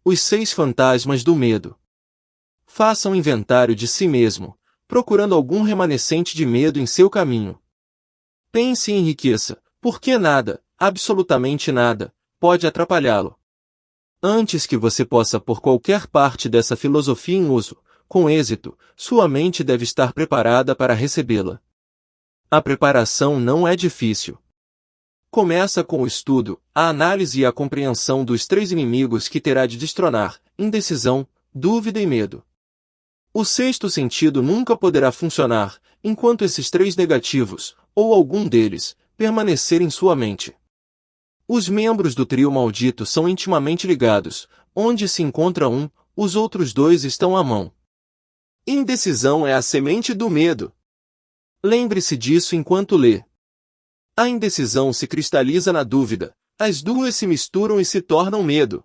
Os 6 fantasmas do medo. Faça um inventário de si mesmo, procurando algum remanescente de medo em seu caminho. Pense e enriqueça, porque nada, absolutamente nada, pode atrapalhá-lo. Antes que você possa pôr qualquer parte dessa filosofia em uso, com êxito, sua mente deve estar preparada para recebê-la. A preparação não é difícil. Começa com o estudo, a análise e a compreensão dos 3 inimigos que terá de destronar: indecisão, dúvida e medo. O 6º sentido nunca poderá funcionar, enquanto esses 3 negativos, ou algum deles, permanecer em sua mente. Os membros do trio maldito são intimamente ligados, onde se encontra um, os outros 2 estão à mão. Indecisão é a semente do medo. Lembre-se disso enquanto lê. A indecisão se cristaliza na dúvida, as duas se misturam e se tornam medo.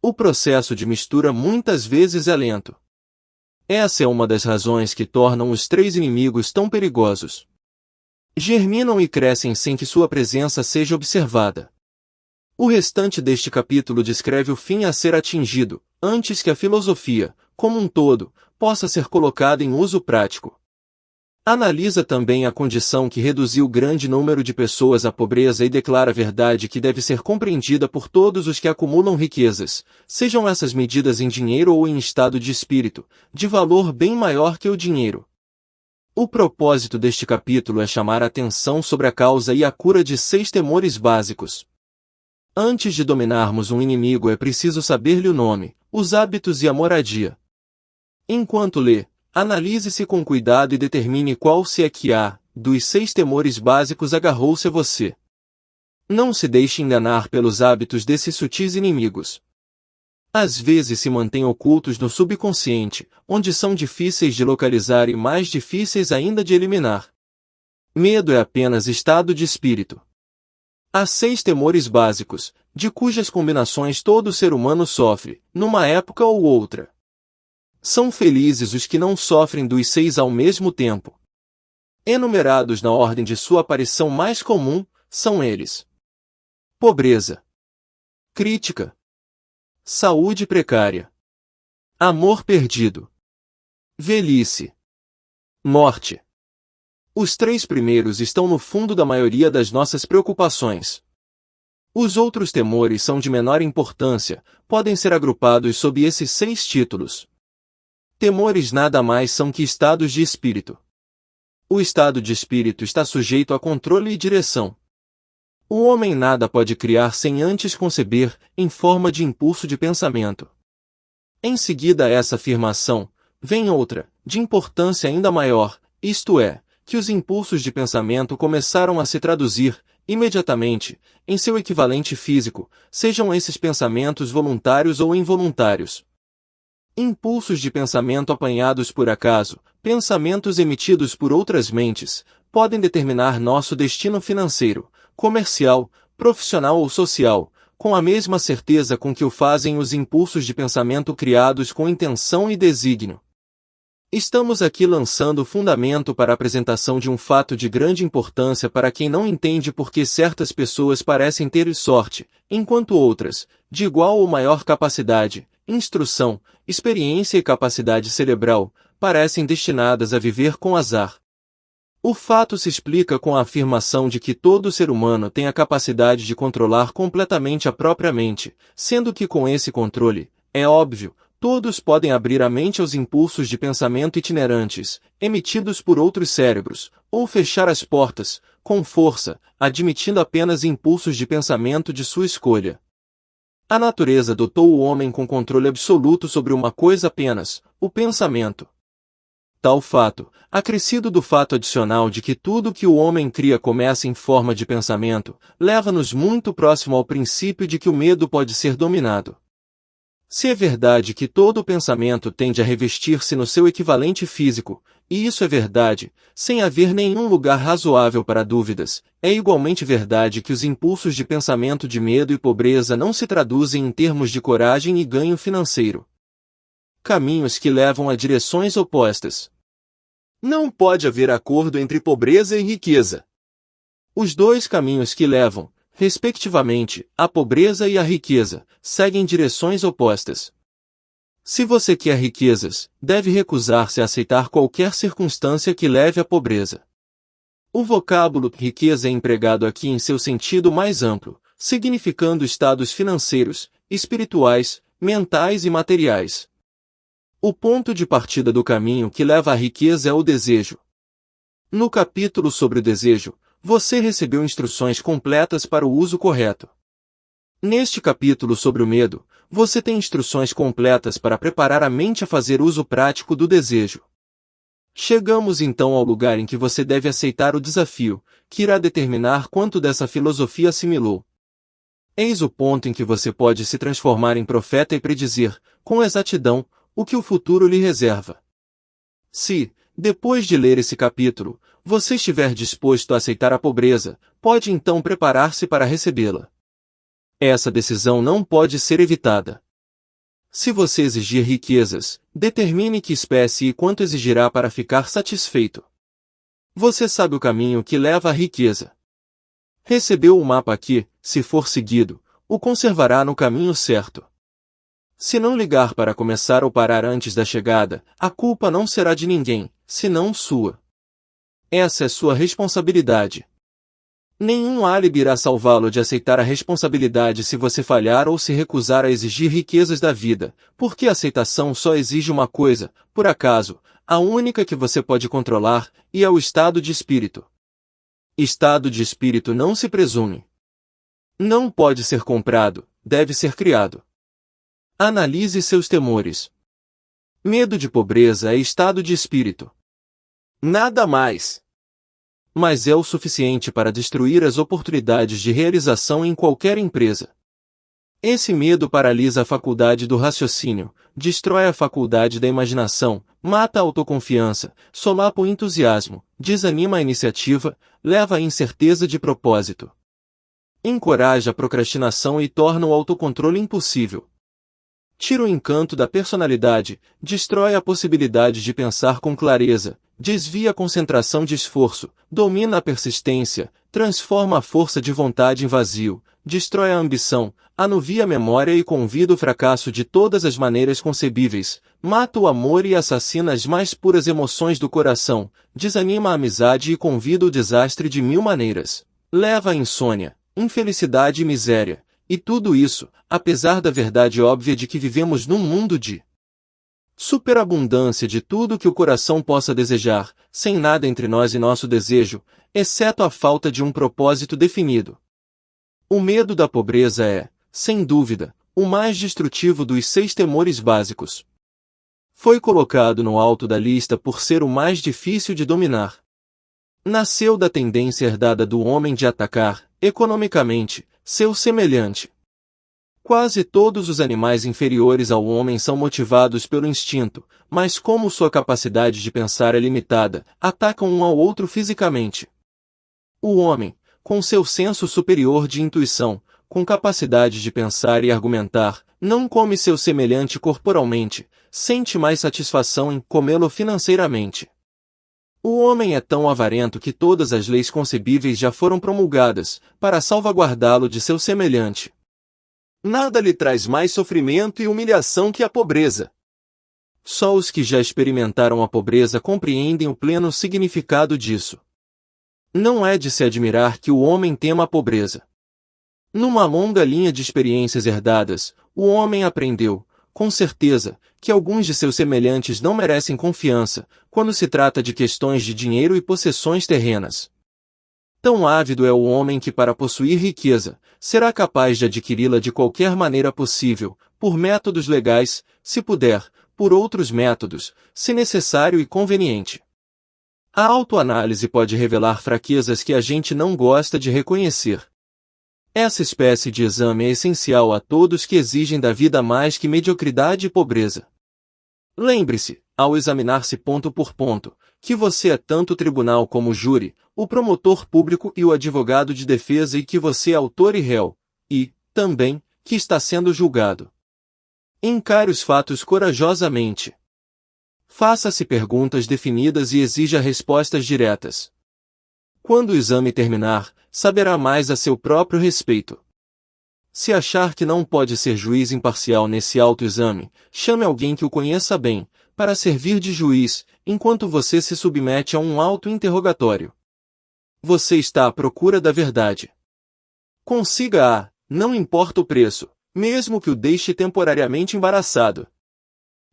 O processo de mistura muitas vezes é lento. Essa é uma das razões que tornam os 3 inimigos tão perigosos. Germinam e crescem sem que sua presença seja observada. O restante deste capítulo descreve o fim a ser atingido, antes que a filosofia, como um todo, possa ser colocada em uso prático. Analisa também a condição que reduziu grande número de pessoas à pobreza e declara a verdade que deve ser compreendida por todos os que acumulam riquezas, sejam essas medidas em dinheiro ou em estado de espírito, de valor bem maior que o dinheiro. O propósito deste capítulo é chamar a atenção sobre a causa e a cura de 6 temores básicos. Antes de dominarmos um inimigo é preciso saber-lhe o nome, os hábitos e a moradia. Enquanto lê, analise-se com cuidado e determine qual se é que dos 6 temores básicos agarrou-se a você. Não se deixe enganar pelos hábitos desses sutis inimigos. Às vezes se mantêm ocultos no subconsciente, onde são difíceis de localizar e mais difíceis ainda de eliminar. Medo é apenas estado de espírito. Há 6 temores básicos, de cujas combinações todo ser humano sofre, numa época ou outra. São felizes os que não sofrem dos 6 ao mesmo tempo. Enumerados na ordem de sua aparição mais comum, são eles: pobreza, crítica, saúde precária, amor perdido, velhice, morte. Os 3 primeiros estão no fundo da maioria das nossas preocupações. Os outros temores são de menor importância, podem ser agrupados sob esses 6 títulos. Temores nada mais são que estados de espírito. O estado de espírito está sujeito a controle e direção. O homem nada pode criar sem antes conceber, em forma de impulso de pensamento. Em seguida a essa afirmação, vem outra, de importância ainda maior, isto é, que os impulsos de pensamento começaram a se traduzir, imediatamente, em seu equivalente físico, sejam esses pensamentos voluntários ou involuntários. Impulsos de pensamento apanhados por acaso, pensamentos emitidos por outras mentes, podem determinar nosso destino financeiro, comercial, profissional ou social, com a mesma certeza com que o fazem os impulsos de pensamento criados com intenção e desígnio. Estamos aqui lançando o fundamento para a apresentação de um fato de grande importância para quem não entende por que certas pessoas parecem ter sorte, enquanto outras, de igual ou maior capacidade, instrução, experiência e capacidade cerebral, parecem destinadas a viver com azar. O fato se explica com a afirmação de que todo ser humano tem a capacidade de controlar completamente a própria mente, sendo que com esse controle, é óbvio, todos podem abrir a mente aos impulsos de pensamento itinerantes, emitidos por outros cérebros, ou fechar as portas, com força, admitindo apenas impulsos de pensamento de sua escolha. A natureza dotou o homem com controle absoluto sobre uma coisa apenas, o pensamento. Tal fato, acrescido do fato adicional de que tudo que o homem cria começa em forma de pensamento, leva-nos muito próximo ao princípio de que o medo pode ser dominado. Se é verdade que todo pensamento tende a revestir-se no seu equivalente físico, e isso é verdade, sem haver nenhum lugar razoável para dúvidas, é igualmente verdade que os impulsos de pensamento de medo e pobreza não se traduzem em termos de coragem e ganho financeiro. Caminhos que levam a direções opostas. Não pode haver acordo entre pobreza e riqueza. Os 2 caminhos que levam, respectivamente, a pobreza e a riqueza, seguem direções opostas. Se você quer riquezas, deve recusar-se a aceitar qualquer circunstância que leve à pobreza. O vocábulo riqueza é empregado aqui em seu sentido mais amplo, significando estados financeiros, espirituais, mentais e materiais. O ponto de partida do caminho que leva à riqueza é o desejo. No capítulo sobre o desejo, você recebeu instruções completas para o uso correto. Neste capítulo sobre o medo, você tem instruções completas para preparar a mente a fazer uso prático do desejo. Chegamos então ao lugar em que você deve aceitar o desafio, que irá determinar quanto dessa filosofia assimilou. Eis o ponto em que você pode se transformar em profeta e predizer, com exatidão, o que o futuro lhe reserva. Se, depois de ler esse capítulo, você estiver disposto a aceitar a pobreza, pode então preparar-se para recebê-la. Essa decisão não pode ser evitada. Se você exigir riquezas, determine que espécie e quanto exigirá para ficar satisfeito. Você sabe o caminho que leva à riqueza. Recebeu o mapa que, se for seguido, o conservará no caminho certo. Se não ligar para começar ou parar antes da chegada, a culpa não será de ninguém, senão sua. Essa é sua responsabilidade. Nenhum álibi irá salvá-lo de aceitar a responsabilidade se você falhar ou se recusar a exigir riquezas da vida, porque a aceitação só exige uma coisa, por acaso, a única que você pode controlar, e é o estado de espírito. Estado de espírito não se presume. Não pode ser comprado, deve ser criado. Analise seus temores. Medo de pobreza é estado de espírito. Nada mais. Mas é o suficiente para destruir as oportunidades de realização em qualquer empresa. Esse medo paralisa a faculdade do raciocínio, destrói a faculdade da imaginação, mata a autoconfiança, solapa o entusiasmo, desanima a iniciativa, leva à incerteza de propósito. Encoraja a procrastinação e torna o autocontrole impossível. Tira o encanto da personalidade, destrói a possibilidade de pensar com clareza, desvia a concentração de esforço, domina a persistência, transforma a força de vontade em vazio, destrói a ambição, anuvia a memória e convida o fracasso de todas as maneiras concebíveis, mata o amor e assassina as mais puras emoções do coração, desanima a amizade e convida o desastre de mil maneiras, leva à insônia, infelicidade e miséria. E tudo isso, apesar da verdade óbvia de que vivemos num mundo de superabundância de tudo que o coração possa desejar, sem nada entre nós e nosso desejo, exceto a falta de um propósito definido. O medo da pobreza é, sem dúvida, o mais destrutivo dos 6 temores básicos. Foi colocado no alto da lista por ser o mais difícil de dominar. Nasceu da tendência herdada do homem de atacar, economicamente, seu semelhante. Quase todos os animais inferiores ao homem são motivados pelo instinto, mas como sua capacidade de pensar é limitada, atacam um ao outro fisicamente. O homem, com seu senso superior de intuição, com capacidade de pensar e argumentar, não come seu semelhante corporalmente, sente mais satisfação em comê-lo financeiramente. O homem é tão avarento que todas as leis concebíveis já foram promulgadas, para salvaguardá-lo de seu semelhante. Nada lhe traz mais sofrimento e humilhação que a pobreza. Só os que já experimentaram a pobreza compreendem o pleno significado disso. Não é de se admirar que o homem tema a pobreza. Numa longa linha de experiências herdadas, o homem aprendeu, com certeza, que alguns de seus semelhantes não merecem confiança, quando se trata de questões de dinheiro e possessões terrenas. Tão ávido é o homem que para possuir riqueza, será capaz de adquiri-la de qualquer maneira possível, por métodos legais, se puder, por outros métodos, se necessário e conveniente. A autoanálise pode revelar fraquezas que a gente não gosta de reconhecer. Essa espécie de exame é essencial a todos que exigem da vida mais que mediocridade e pobreza. Lembre-se, ao examinar-se ponto por ponto, que você é tanto o tribunal como o júri, o promotor público e o advogado de defesa e que você é autor e réu, e, também, que está sendo julgado. Encare os fatos corajosamente. Faça-se perguntas definidas e exija respostas diretas. Quando o exame terminar, saberá mais a seu próprio respeito. Se achar que não pode ser juiz imparcial nesse autoexame, chame alguém que o conheça bem, para servir de juiz, enquanto você se submete a um auto-interrogatório. Você está à procura da verdade. Consiga-a, não importa o preço, mesmo que o deixe temporariamente embaraçado.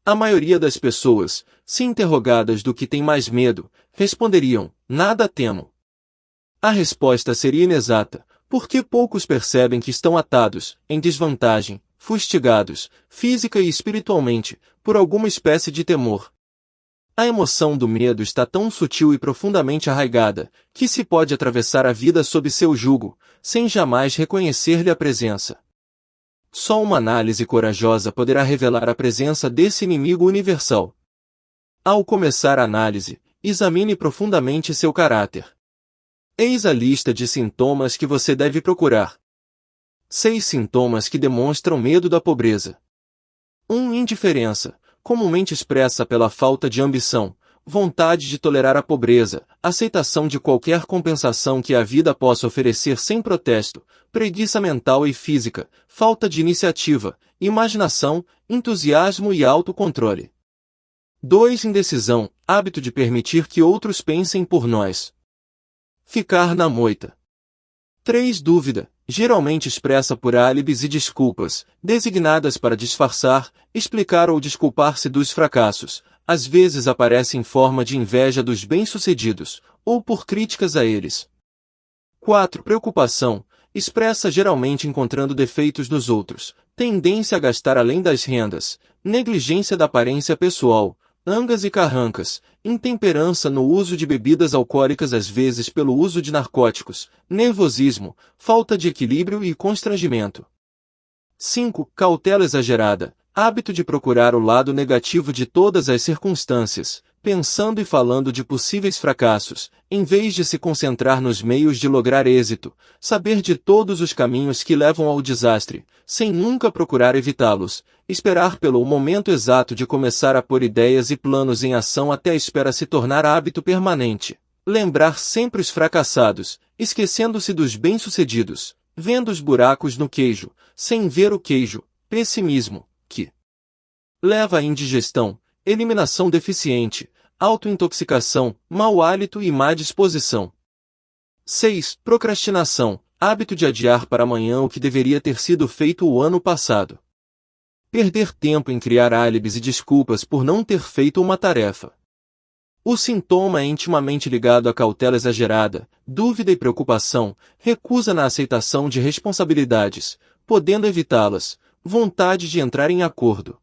A maioria das pessoas, se interrogadas do que tem mais medo, responderiam: nada temo. A resposta seria inexata, porque poucos percebem que estão atados, em desvantagem, fustigados, física e espiritualmente, por alguma espécie de temor. A emoção do medo está tão sutil e profundamente arraigada, que se pode atravessar a vida sob seu jugo, sem jamais reconhecer-lhe a presença. Só uma análise corajosa poderá revelar a presença desse inimigo universal. Ao começar a análise, examine profundamente seu caráter. Eis a lista de sintomas que você deve procurar. 6 sintomas que demonstram medo da pobreza. 1. Indiferença, comumente expressa pela falta de ambição, vontade de tolerar a pobreza, aceitação de qualquer compensação que a vida possa oferecer sem protesto, preguiça mental e física, falta de iniciativa, imaginação, entusiasmo e autocontrole. 2. Indecisão, hábito de permitir que outros pensem por nós. Ficar na moita. 3. Dúvida, geralmente expressa por álibis e desculpas, designadas para disfarçar, explicar ou desculpar-se dos fracassos, às vezes aparece em forma de inveja dos bem-sucedidos, ou por críticas a eles. 4. Preocupação, expressa geralmente encontrando defeitos nos outros, tendência a gastar além das rendas, negligência da aparência pessoal, angas e carrancas, intemperança no uso de bebidas alcoólicas às vezes pelo uso de narcóticos, nervosismo, falta de equilíbrio e constrangimento. 5. Cautela exagerada, hábito de procurar o lado negativo de todas as circunstâncias, pensando e falando de possíveis fracassos, em vez de se concentrar nos meios de lograr êxito, saber de todos os caminhos que levam ao desastre, sem nunca procurar evitá-los, esperar pelo momento exato de começar a pôr ideias e planos em ação até a espera se tornar hábito permanente, lembrar sempre os fracassados, esquecendo-se dos bem-sucedidos, vendo os buracos no queijo, sem ver o queijo, pessimismo, que leva à indigestão, eliminação deficiente, autointoxicação, mau hálito e má disposição. 6. Procrastinação, hábito de adiar para amanhã o que deveria ter sido feito o ano passado. Perder tempo em criar álibis e desculpas por não ter feito uma tarefa. O sintoma é intimamente ligado à cautela exagerada, dúvida e preocupação, recusa na aceitação de responsabilidades, podendo evitá-las, vontade de entrar em acordo.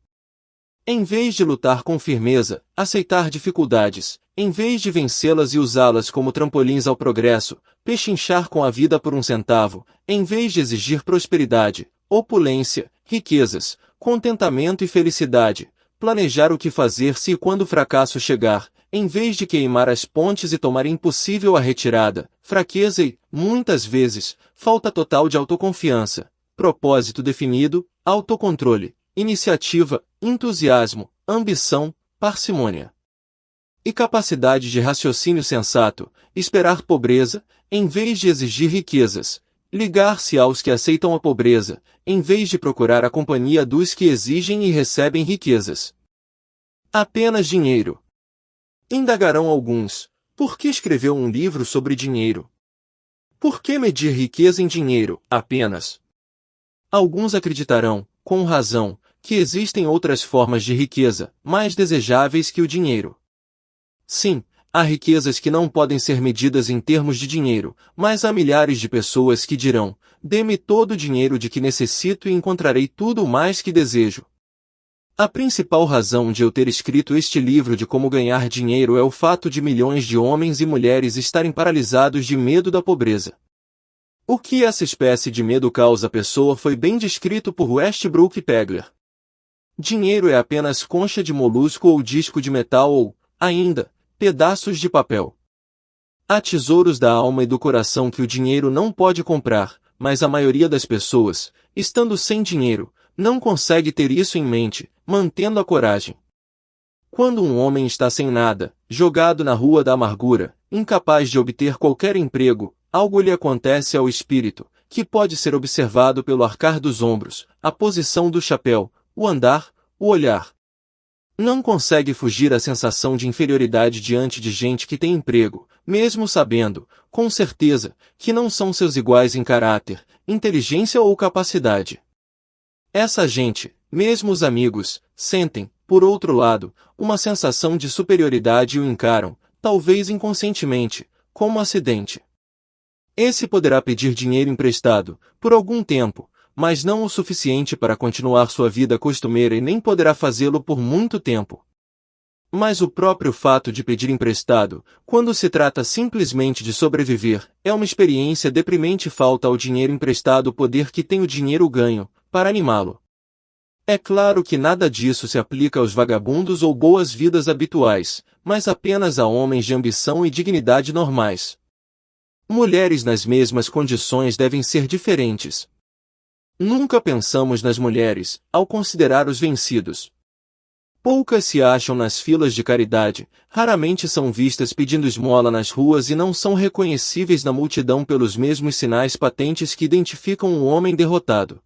Em vez de lutar com firmeza, aceitar dificuldades, em vez de vencê-las e usá-las como trampolins ao progresso, pechinchar com a vida por um centavo, em vez de exigir prosperidade, opulência, riquezas, contentamento e felicidade, planejar o que fazer se e quando o fracasso chegar, em vez de queimar as pontes e tomar impossível a retirada, fraqueza e, muitas vezes, falta total de autoconfiança, propósito definido, autocontrole, iniciativa, entusiasmo, ambição, parcimônia e capacidade de raciocínio sensato, esperar pobreza, em vez de exigir riquezas, ligar-se aos que aceitam a pobreza, em vez de procurar a companhia dos que exigem e recebem riquezas. Apenas dinheiro. Indagarão alguns: por que escreveu um livro sobre dinheiro? Por que medir riqueza em dinheiro, apenas? Alguns acreditarão, com razão, que existem outras formas de riqueza, mais desejáveis que o dinheiro. Sim, há riquezas que não podem ser medidas em termos de dinheiro, mas há milhares de pessoas que dirão: dê-me todo o dinheiro de que necessito e encontrarei tudo o mais que desejo. A principal razão de eu ter escrito este livro de como ganhar dinheiro é o fato de milhões de homens e mulheres estarem paralisados de medo da pobreza. O que essa espécie de medo causa à pessoa foi bem descrito por Westbrook e Pegler. Dinheiro é apenas concha de molusco ou disco de metal ou, ainda, pedaços de papel. Há tesouros da alma e do coração que o dinheiro não pode comprar, mas a maioria das pessoas, estando sem dinheiro, não consegue ter isso em mente, mantendo a coragem. Quando um homem está sem nada, jogado na rua da amargura, incapaz de obter qualquer emprego, algo lhe acontece ao espírito, que pode ser observado pelo arcar dos ombros, a posição do chapéu, o andar, o olhar. Não consegue fugir à sensação de inferioridade diante de gente que tem emprego, mesmo sabendo, com certeza, que não são seus iguais em caráter, inteligência ou capacidade. Essa gente, mesmo os amigos, sentem, por outro lado, uma sensação de superioridade e o encaram, talvez inconscientemente, como acidente. Esse poderá pedir dinheiro emprestado, por algum tempo, mas não o suficiente para continuar sua vida costumeira e nem poderá fazê-lo por muito tempo. Mas o próprio fato de pedir emprestado, quando se trata simplesmente de sobreviver, é uma experiência deprimente. Falta ao dinheiro emprestado o poder que tem o dinheiro ganho, para animá-lo. É claro que nada disso se aplica aos vagabundos ou boas-vidas habituais, mas apenas a homens de ambição e dignidade normais. Mulheres nas mesmas condições devem ser diferentes. Nunca pensamos nas mulheres, ao considerar os vencidos. Poucas se acham nas filas de caridade, raramente são vistas pedindo esmola nas ruas e não são reconhecíveis na multidão pelos mesmos sinais patentes que identificam um homem derrotado.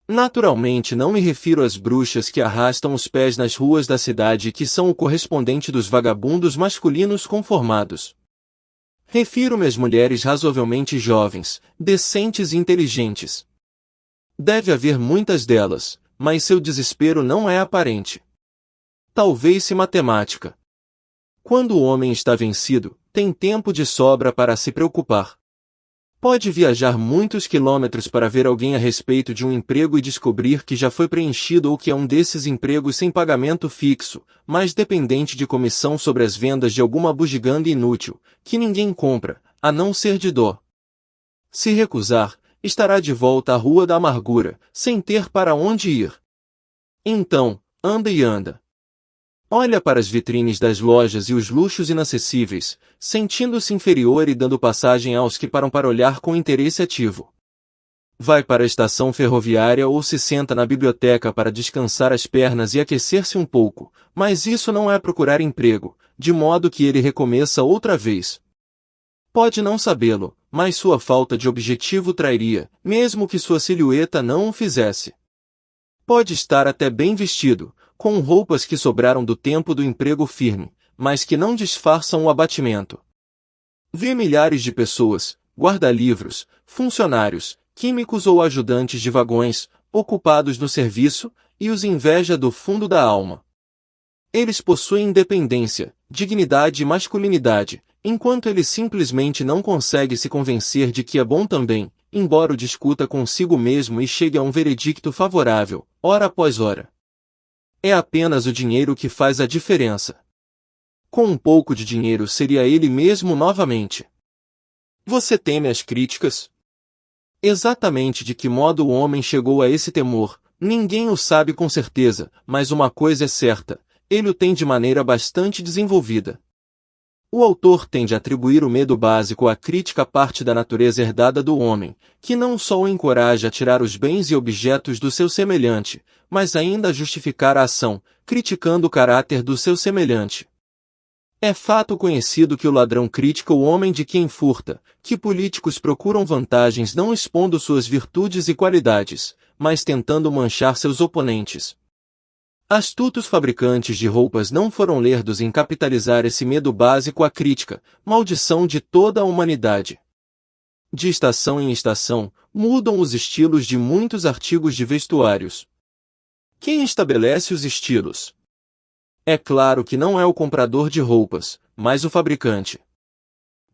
Naturalmente não me refiro às bruxas que arrastam os pés nas ruas da cidade e que são o correspondente dos vagabundos masculinos conformados. Refiro-me às mulheres razoavelmente jovens, decentes e inteligentes. Deve haver muitas delas, mas seu desespero não é aparente. Talvez se matemática. Quando o homem está vencido, tem tempo de sobra para se preocupar. Pode viajar muitos quilômetros para ver alguém a respeito de um emprego e descobrir que já foi preenchido ou que é um desses empregos sem pagamento fixo, mas dependente de comissão sobre as vendas de alguma bugiganga inútil, que ninguém compra, a não ser de dó. Se recusar, estará de volta à rua da amargura, sem ter para onde ir. Então, anda e anda. Olha para as vitrines das lojas e os luxos inacessíveis, sentindo-se inferior e dando passagem aos que param para olhar com interesse ativo. Vai para a estação ferroviária ou se senta na biblioteca para descansar as pernas e aquecer-se um pouco, mas isso não é procurar emprego, de modo que ele recomeça outra vez. Pode não sabê-lo, mas sua falta de objetivo trairia, mesmo que sua silhueta não o fizesse. Pode estar até bem vestido, com roupas que sobraram do tempo do emprego firme, mas que não disfarçam o abatimento. Vê milhares de pessoas, guarda-livros, funcionários, químicos ou ajudantes de vagões, ocupados no serviço, e os inveja do fundo da alma. Eles possuem independência, dignidade e masculinidade, enquanto ele simplesmente não consegue se convencer de que é bom também, embora o discuta consigo mesmo e chegue a um veredicto favorável, hora após hora. É apenas o dinheiro que faz a diferença. Com um pouco de dinheiro seria ele mesmo novamente. Você teme as críticas? Exatamente de que modo o homem chegou a esse temor, ninguém o sabe com certeza, mas uma coisa é certa, ele o tem de maneira bastante desenvolvida. O autor tende a atribuir o medo básico à crítica parte da natureza herdada do homem, que não só o encoraja a tirar os bens e objetos do seu semelhante, mas ainda a justificar a ação, criticando o caráter do seu semelhante. É fato conhecido que o ladrão critica o homem de quem furta, que políticos procuram vantagens não expondo suas virtudes e qualidades, mas tentando manchar seus oponentes. Astutos fabricantes de roupas não foram lerdos em capitalizar esse medo básico à crítica, maldição de toda a humanidade. De estação em estação, mudam os estilos de muitos artigos de vestuários. Quem estabelece os estilos? É claro que não é o comprador de roupas, mas o fabricante.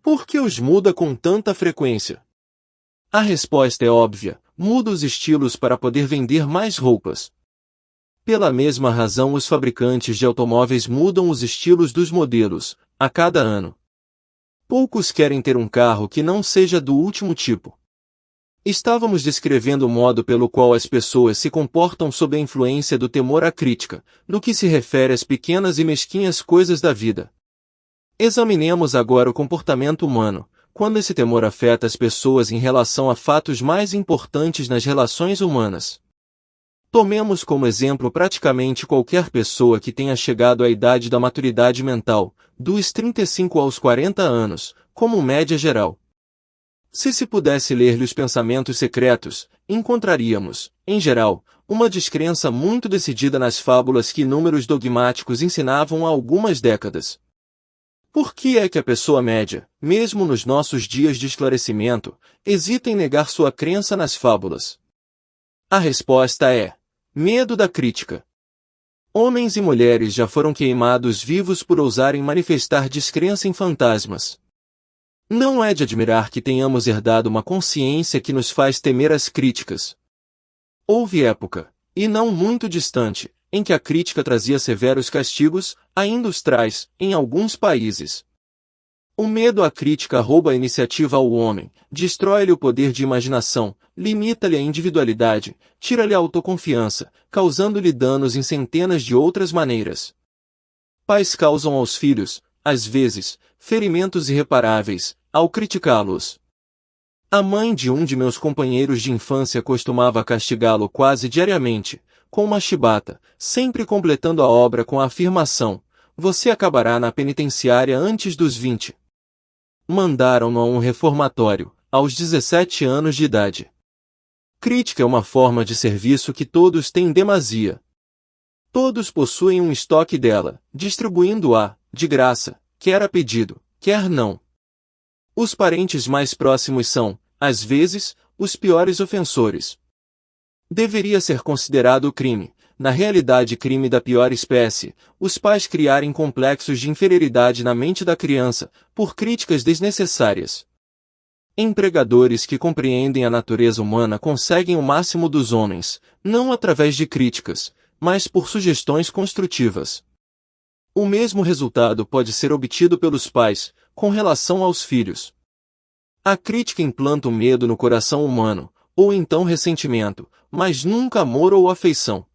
Por que os muda com tanta frequência? A resposta é óbvia, muda os estilos para poder vender mais roupas. Pela mesma razão os fabricantes de automóveis mudam os estilos dos modelos, a cada ano. Poucos querem ter um carro que não seja do último tipo. Estávamos descrevendo o modo pelo qual as pessoas se comportam sob a influência do temor à crítica, no que se refere às pequenas e mesquinhas coisas da vida. Examinemos agora o comportamento humano, quando esse temor afeta as pessoas em relação a fatos mais importantes nas relações humanas. Tomemos como exemplo praticamente qualquer pessoa que tenha chegado à idade da maturidade mental, dos 35 aos 40 anos, como média geral. Se pudesse ler-lhe os pensamentos secretos, encontraríamos, em geral, uma descrença muito decidida nas fábulas que inúmeros dogmáticos ensinavam há algumas décadas. Por que é que a pessoa média, mesmo nos nossos dias de esclarecimento, hesita em negar sua crença nas fábulas? A resposta é: medo da crítica. Homens e mulheres já foram queimados vivos por ousarem manifestar descrença em fantasmas. Não é de admirar que tenhamos herdado uma consciência que nos faz temer as críticas. Houve época, e não muito distante, em que a crítica trazia severos castigos, ainda os traz, em alguns países. O medo à crítica rouba a iniciativa ao homem, destrói-lhe o poder de imaginação, limita-lhe a individualidade, tira-lhe a autoconfiança, causando-lhe danos em centenas de outras maneiras. Pais causam aos filhos, às vezes, ferimentos irreparáveis, ao criticá-los. A mãe de um de meus companheiros de infância costumava castigá-lo quase diariamente, com uma chibata, sempre completando a obra com a afirmação: "Você acabará na penitenciária antes dos 20. Mandaram-no a um reformatório, aos 17 anos de idade. Crítica é uma forma de serviço que todos têm em demasia. Todos possuem um estoque dela, distribuindo-a, de graça, quer a pedido, quer não. Os parentes mais próximos são, às vezes, os piores ofensores. Deveria ser considerado crime, na realidade crime da pior espécie, os pais criarem complexos de inferioridade na mente da criança, por críticas desnecessárias. Empregadores que compreendem a natureza humana conseguem o máximo dos homens, não através de críticas, mas por sugestões construtivas. O mesmo resultado pode ser obtido pelos pais, com relação aos filhos. A crítica implanta o medo no coração humano, ou então ressentimento, mas nunca amor ou afeição.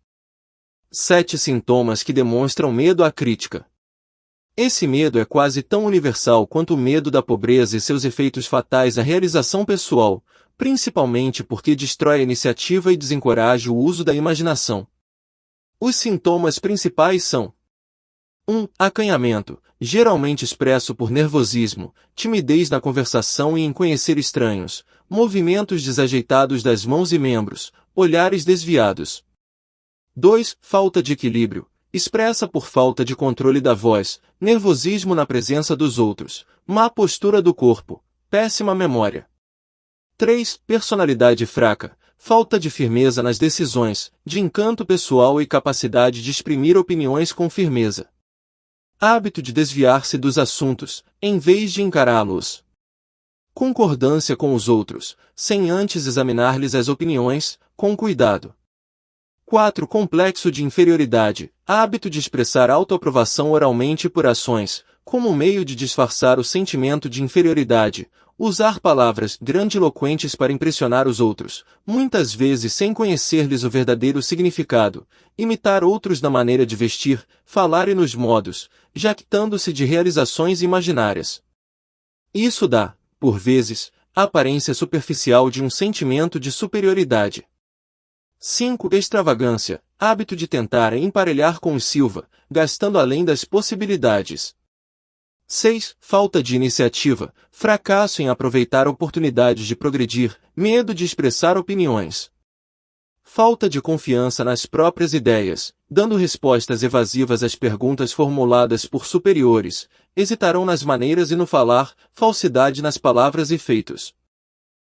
7 sintomas que demonstram medo à crítica. Esse medo é quase tão universal quanto o medo da pobreza e seus efeitos fatais à realização pessoal, principalmente porque destrói a iniciativa e desencoraja o uso da imaginação. Os sintomas principais são: 1. Acanhamento, geralmente expresso por nervosismo, timidez na conversação e em conhecer estranhos, movimentos desajeitados das mãos e membros, olhares desviados. 2. Falta de equilíbrio, expressa por falta de controle da voz, nervosismo na presença dos outros, má postura do corpo, péssima memória. 3. Personalidade fraca, falta de firmeza nas decisões, de encanto pessoal e capacidade de exprimir opiniões com firmeza. Hábito de desviar-se dos assuntos, em vez de encará-los. Concordância com os outros, sem antes examinar-lhes as opiniões, com cuidado. 4. Complexo de inferioridade, hábito de expressar autoaprovação oralmente por ações, como meio de disfarçar o sentimento de inferioridade, usar palavras grandiloquentes para impressionar os outros, muitas vezes sem conhecer-lhes o verdadeiro significado, imitar outros na maneira de vestir, falar e nos modos, jactando-se de realizações imaginárias. Isso dá, por vezes, a aparência superficial de um sentimento de superioridade. 5. Extravagância, hábito de tentar emparelhar com os Silva, gastando além das possibilidades. 6. Falta de iniciativa, fracasso em aproveitar oportunidades de progredir, medo de expressar opiniões. Falta de confiança nas próprias ideias, dando respostas evasivas às perguntas formuladas por superiores, hesitarão nas maneiras e no falar, falsidade nas palavras e feitos.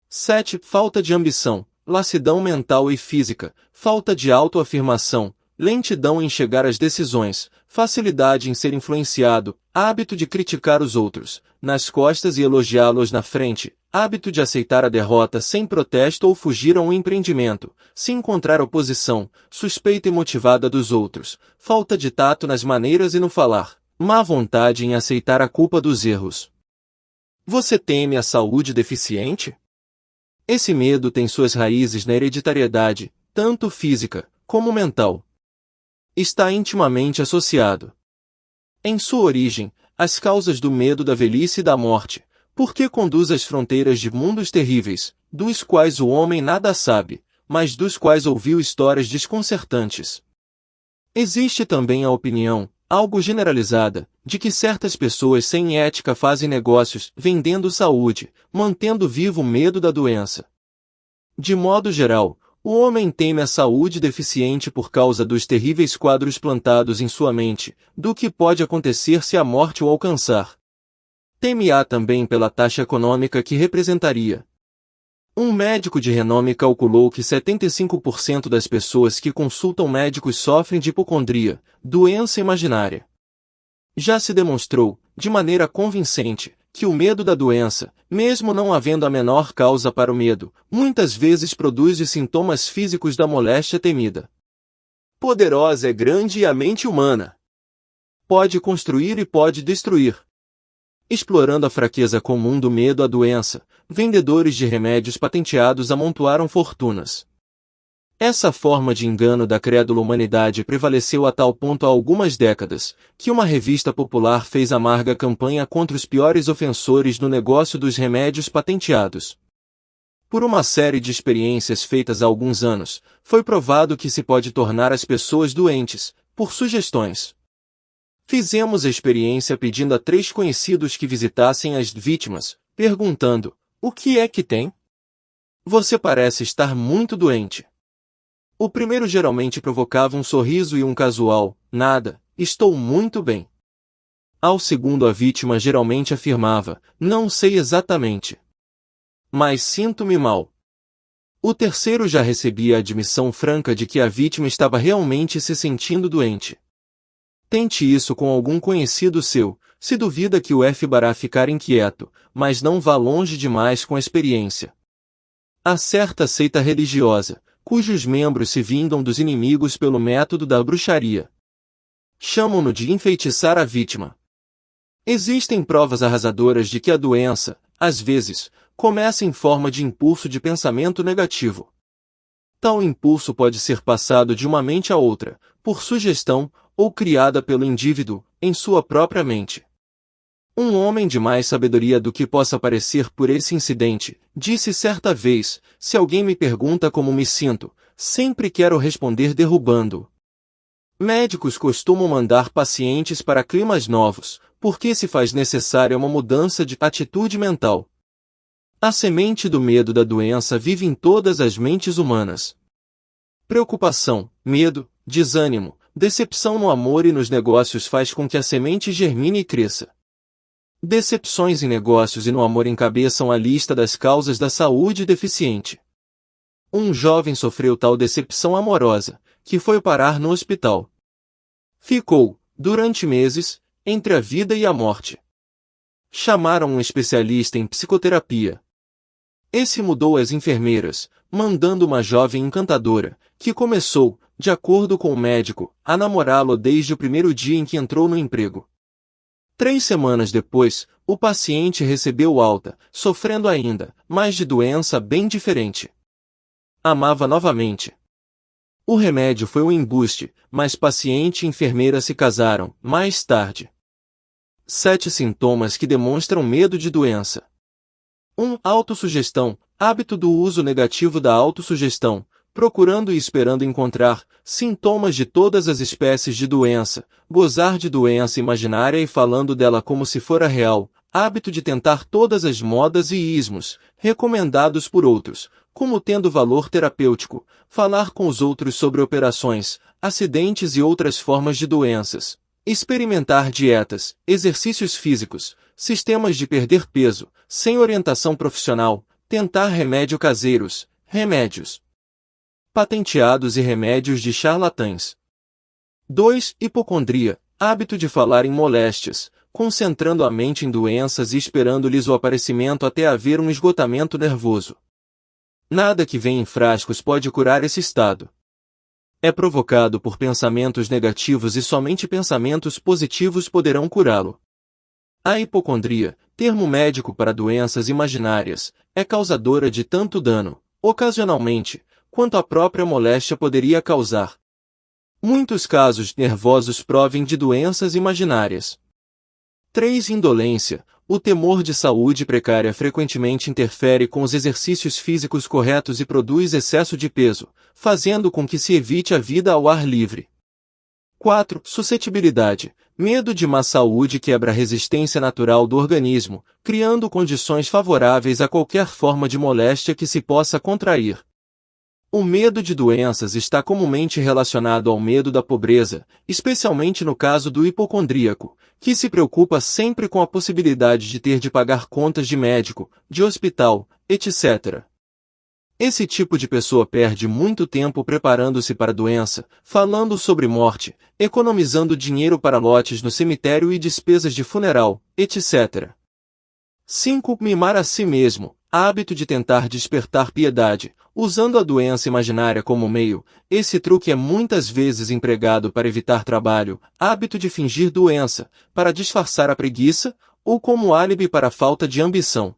7. Falta de ambição, lassidão mental e física, falta de autoafirmação, lentidão em chegar às decisões, facilidade em ser influenciado, hábito de criticar os outros, nas costas e elogiá-los na frente, hábito de aceitar a derrota sem protesto ou fugir a um empreendimento, se encontrar oposição, suspeita imotivada dos outros, falta de tato nas maneiras e no falar, má vontade em aceitar a culpa dos erros. Você teme a saúde deficiente? Esse medo tem suas raízes na hereditariedade, tanto física como mental. Está intimamente associado. Em sua origem, as causas do medo da velhice e da morte, porque conduz às fronteiras de mundos terríveis, dos quais o homem nada sabe, mas dos quais ouviu histórias desconcertantes. Existe também a opinião, algo generalizada, de que certas pessoas sem ética fazem negócios vendendo saúde, mantendo vivo o medo da doença. De modo geral, o homem teme a saúde deficiente por causa dos terríveis quadros plantados em sua mente, do que pode acontecer se a morte o alcançar. Teme-a também pela taxa econômica que representaria. Um médico de renome calculou que 75% das pessoas que consultam médicos sofrem de hipocondria, doença imaginária. Já se demonstrou, de maneira convincente, que o medo da doença, mesmo não havendo a menor causa para o medo, muitas vezes produz os sintomas físicos da moléstia temida. Poderosa é grande a mente humana. Pode construir e pode destruir. Explorando a fraqueza comum do medo à doença, vendedores de remédios patenteados amontoaram fortunas. Essa forma de engano da crédula humanidade prevaleceu a tal ponto há algumas décadas, que uma revista popular fez amarga campanha contra os piores ofensores no negócio dos remédios patenteados. Por uma série de experiências feitas há alguns anos, foi provado que se pode tornar as pessoas doentes, por sugestões. Fizemos a experiência pedindo a 3 conhecidos que visitassem as vítimas, perguntando: o que é que tem? Você parece estar muito doente. O primeiro geralmente provocava um sorriso e um casual: nada, estou muito bem. Ao segundo a vítima geralmente afirmava: não sei exatamente, mas sinto-me mal. O terceiro já recebia a admissão franca de que a vítima estava realmente se sentindo doente. Tente isso com algum conhecido seu, se duvida que o fará ficar inquieto, mas não vá longe demais com a experiência. Há certa seita religiosa, cujos membros se vingam dos inimigos pelo método da bruxaria. Chamam-no de enfeitiçar a vítima. Existem provas arrasadoras de que a doença, às vezes, começa em forma de impulso de pensamento negativo. Tal impulso pode ser passado de uma mente a outra, por sugestão, ou criada pelo indivíduo, em sua própria mente. Um homem de mais sabedoria do que possa parecer por esse incidente, disse certa vez: se alguém me pergunta como me sinto, sempre quero responder derrubando-o. Médicos costumam mandar pacientes para climas novos, porque se faz necessária uma mudança de atitude mental. A semente do medo da doença vive em todas as mentes humanas. Preocupação, medo, desânimo, decepção no amor e nos negócios faz com que a semente germine e cresça. Decepções em negócios e no amor encabeçam a lista das causas da saúde deficiente. Um jovem sofreu tal decepção amorosa, que foi parar no hospital. Ficou, durante meses, entre a vida e a morte. Chamaram um especialista em psicoterapia. Esse mudou as enfermeiras, mandando uma jovem encantadora, que começou, de acordo com o médico, a namorá-lo desde o primeiro dia em que entrou no emprego. 3 semanas depois, o paciente recebeu alta, sofrendo ainda, mas de doença bem diferente. Amava novamente. O remédio foi um embuste, mas paciente e enfermeira se casaram, mais tarde. 7 sintomas que demonstram medo de doença. 1. Autossugestão, hábito do uso negativo da autossugestão, procurando e esperando encontrar sintomas de todas as espécies de doença, gozar de doença imaginária e falando dela como se fora real, hábito de tentar todas as modas e ismos, recomendados por outros, como tendo valor terapêutico, falar com os outros sobre operações, acidentes e outras formas de doenças, experimentar dietas, exercícios físicos, sistemas de perder peso, sem orientação profissional, tentar remédios patenteados e remédios de charlatães. 2. Hipocondria, hábito de falar em moléstias, concentrando a mente em doenças e esperando-lhes o aparecimento até haver um esgotamento nervoso. Nada que vem em frascos pode curar esse estado. É provocado por pensamentos negativos e somente pensamentos positivos poderão curá-lo. A hipocondria, termo médico para doenças imaginárias, é causadora de tanto dano, ocasionalmente, quanto a própria moléstia poderia causar. Muitos casos nervosos provêm de doenças imaginárias. 3. Indolência. O temor de saúde precária frequentemente interfere com os exercícios físicos corretos e produz excesso de peso, fazendo com que se evite a vida ao ar livre. 4. Suscetibilidade. Medo de má saúde quebra a resistência natural do organismo, criando condições favoráveis a qualquer forma de moléstia que se possa contrair. O medo de doenças está comumente relacionado ao medo da pobreza, especialmente no caso do hipocondríaco, que se preocupa sempre com a possibilidade de ter de pagar contas de médico, de hospital, etc. Esse tipo de pessoa perde muito tempo preparando-se para a doença, falando sobre morte, economizando dinheiro para lotes no cemitério e despesas de funeral, etc. 5. Mimar a si mesmo. Hábito de tentar despertar piedade, usando a doença imaginária como meio. Esse truque é muitas vezes empregado para evitar trabalho, hábito de fingir doença, para disfarçar a preguiça, ou como álibi para a falta de ambição.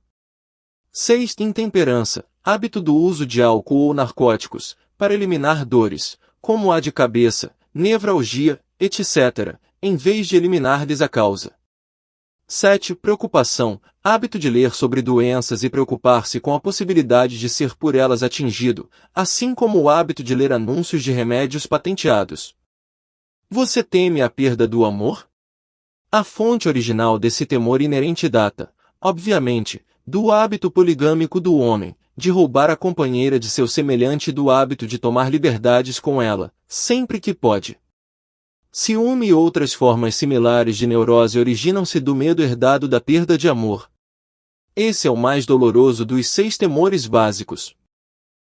6. Intemperança. Hábito do uso de álcool ou narcóticos, para eliminar dores, como a de cabeça, nevralgia, etc., em vez de eliminar-lhes a causa. 7. Preocupação. Hábito de ler sobre doenças e preocupar-se com a possibilidade de ser por elas atingido, assim como o hábito de ler anúncios de remédios patenteados. Você teme a perda do amor? A fonte original desse temor inerente data, obviamente, do hábito poligâmico do homem, de roubar a companheira de seu semelhante e do hábito de tomar liberdades com ela, sempre que pode. Ciúme e outras formas similares de neurose originam-se do medo herdado da perda de amor. Esse é o mais doloroso dos 6 temores básicos.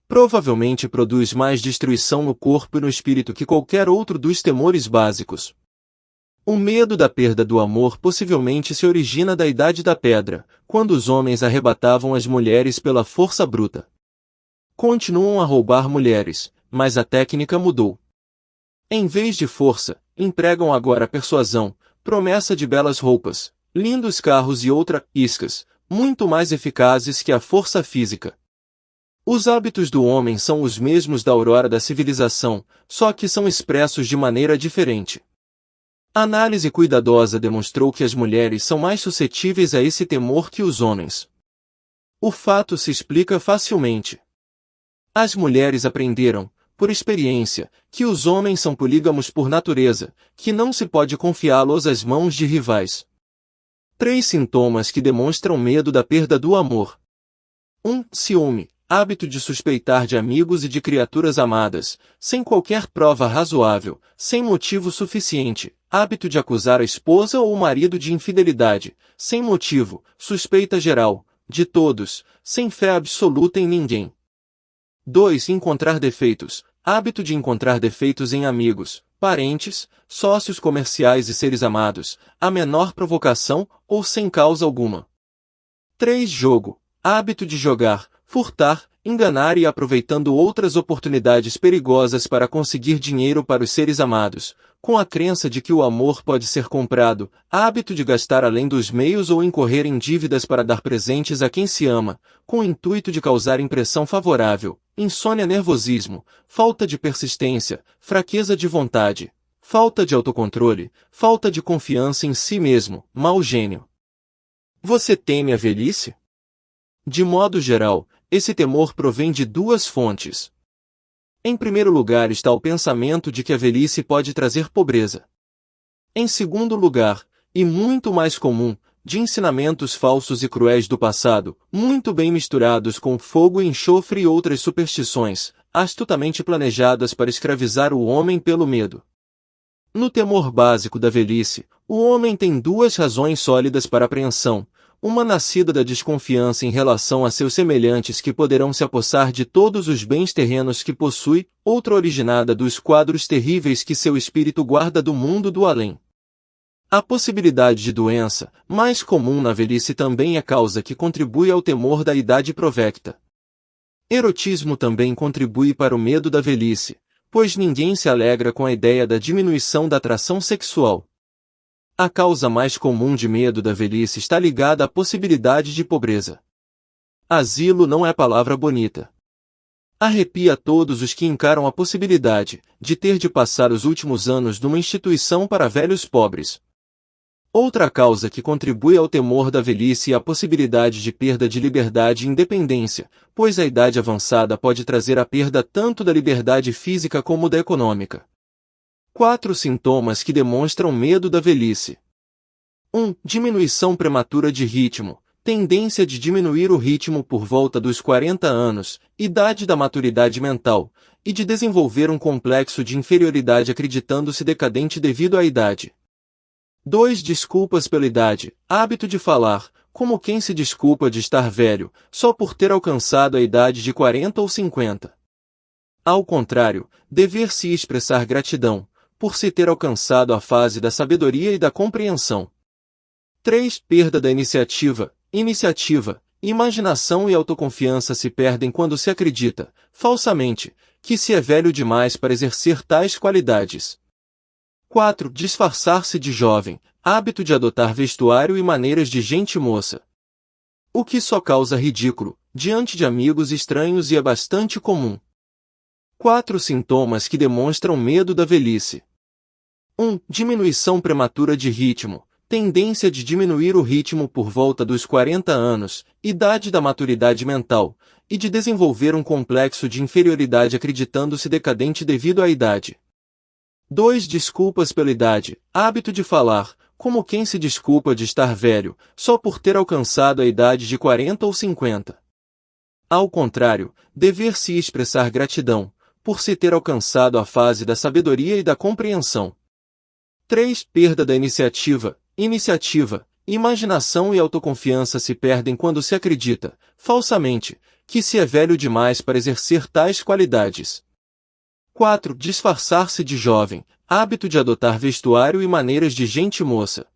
Provavelmente produz mais destruição no corpo e no espírito que qualquer outro dos temores básicos. O medo da perda do amor possivelmente se origina da Idade da Pedra, quando os homens arrebatavam as mulheres pela força bruta. Continuam a roubar mulheres, mas a técnica mudou. Em vez de força, empregam agora a persuasão, promessa de belas roupas, lindos carros e outras iscas, muito mais eficazes que a força física. Os hábitos do homem são os mesmos da aurora da civilização, só que são expressos de maneira diferente. A análise cuidadosa demonstrou que as mulheres são mais suscetíveis a esse temor que os homens. O fato se explica facilmente. As mulheres aprenderam, por experiência, que os homens são polígamos por natureza, que não se pode confiá-los às mãos de rivais. 3 sintomas que demonstram medo da perda do amor. 1. Ciúme, hábito de suspeitar de amigos e de criaturas amadas, sem qualquer prova razoável, sem motivo suficiente, hábito de acusar a esposa ou o marido de infidelidade, sem motivo, suspeita geral, de todos, sem fé absoluta em ninguém. 2. Encontrar defeitos, hábito de encontrar defeitos em amigos, parentes, sócios comerciais e seres amados, a menor provocação ou sem causa alguma. 3. Jogo, hábito de jogar, furtar, enganar e aproveitando outras oportunidades perigosas para conseguir dinheiro para os seres amados, com a crença de que o amor pode ser comprado, hábito de gastar além dos meios ou incorrer em dívidas para dar presentes a quem se ama, com o intuito de causar impressão favorável, insônia, nervosismo, falta de persistência, fraqueza de vontade, falta de autocontrole, falta de confiança em si mesmo, mau gênio. Você teme a velhice? De modo geral, esse temor provém de 2 fontes. Em primeiro lugar está o pensamento de que a velhice pode trazer pobreza. Em segundo lugar, e muito mais comum, de ensinamentos falsos e cruéis do passado, muito bem misturados com fogo e enxofre e outras superstições, astutamente planejadas para escravizar o homem pelo medo. No temor básico da velhice, o homem tem 2 razões sólidas para apreensão, uma nascida da desconfiança em relação a seus semelhantes que poderão se apossar de todos os bens terrenos que possui, outra originada dos quadros terríveis que seu espírito guarda do mundo do além. A possibilidade de doença, mais comum na velhice, também é causa que contribui ao temor da idade provecta. Erotismo também contribui para o medo da velhice, pois ninguém se alegra com a ideia da diminuição da atração sexual. A causa mais comum de medo da velhice está ligada à possibilidade de pobreza. Asilo não é palavra bonita. Arrepia todos os que encaram a possibilidade de ter de passar os últimos anos numa instituição para velhos pobres. Outra causa que contribui ao temor da velhice é a possibilidade de perda de liberdade e independência, pois a idade avançada pode trazer a perda tanto da liberdade física como da econômica. 4 sintomas que demonstram medo da velhice. 1. Diminuição prematura de ritmo. Tendência de diminuir o ritmo por volta dos 40 anos, idade da maturidade mental, e de desenvolver um complexo de inferioridade acreditando-se decadente devido à idade. 2. Desculpas pela idade. Hábito de falar, como quem se desculpa de estar velho, só por ter alcançado a idade de 40 ou 50. Ao contrário, dever-se expressar gratidão, por se ter alcançado a fase da sabedoria e da compreensão. 3. Perda da iniciativa. Iniciativa, imaginação e autoconfiança se perdem quando se acredita, falsamente, que se é velho demais para exercer tais qualidades. 4. Disfarçar-se de jovem, hábito de adotar vestuário e maneiras de gente moça. O que só causa ridículo, diante de amigos estranhos e é bastante comum. 4 sintomas que demonstram medo da velhice. 1. Diminuição prematura de ritmo. Tendência de diminuir o ritmo por volta dos 40 anos, idade da maturidade mental, e de desenvolver um complexo de inferioridade acreditando-se decadente devido à idade. 2. Desculpas pela idade, hábito de falar, como quem se desculpa de estar velho, só por ter alcançado a idade de 40 ou 50. Ao contrário, dever-se expressar gratidão, por se ter alcançado a fase da sabedoria e da compreensão. 3. Perda da iniciativa. Iniciativa, imaginação e autoconfiança se perdem quando se acredita, falsamente, que se é velho demais para exercer tais qualidades. 4. Disfarçar-se de jovem, hábito de adotar vestuário e maneiras de gente moça.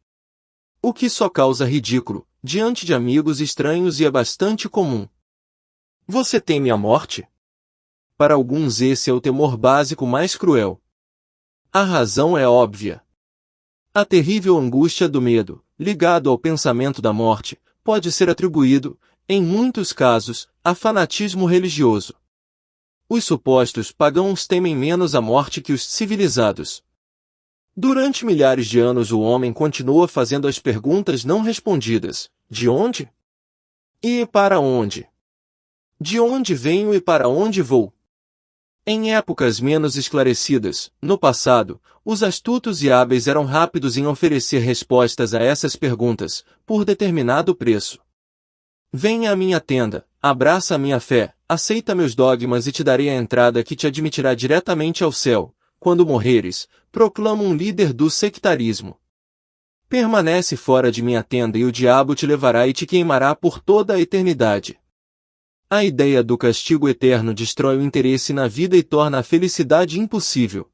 O que só causa ridículo, diante de amigos estranhos e é bastante comum. Você teme a morte? Para alguns esse é o temor básico mais cruel. A razão é óbvia. A terrível angústia do medo, ligado ao pensamento da morte, pode ser atribuído, em muitos casos, a fanatismo religioso. Os supostos pagãos temem menos a morte que os civilizados. Durante milhares de anos o homem continua fazendo as perguntas não respondidas: de onde? E para onde? De onde venho e para onde vou? Em épocas menos esclarecidas, no passado, os astutos e hábeis eram rápidos em oferecer respostas a essas perguntas, por determinado preço. Venha à minha tenda, abraça a minha fé, aceita meus dogmas e te darei a entrada que te admitirá diretamente ao céu. Quando morreres, proclama um líder do sectarismo. Permanece fora de minha tenda e o diabo te levará e te queimará por toda a eternidade. A ideia do castigo eterno destrói o interesse na vida e torna a felicidade impossível.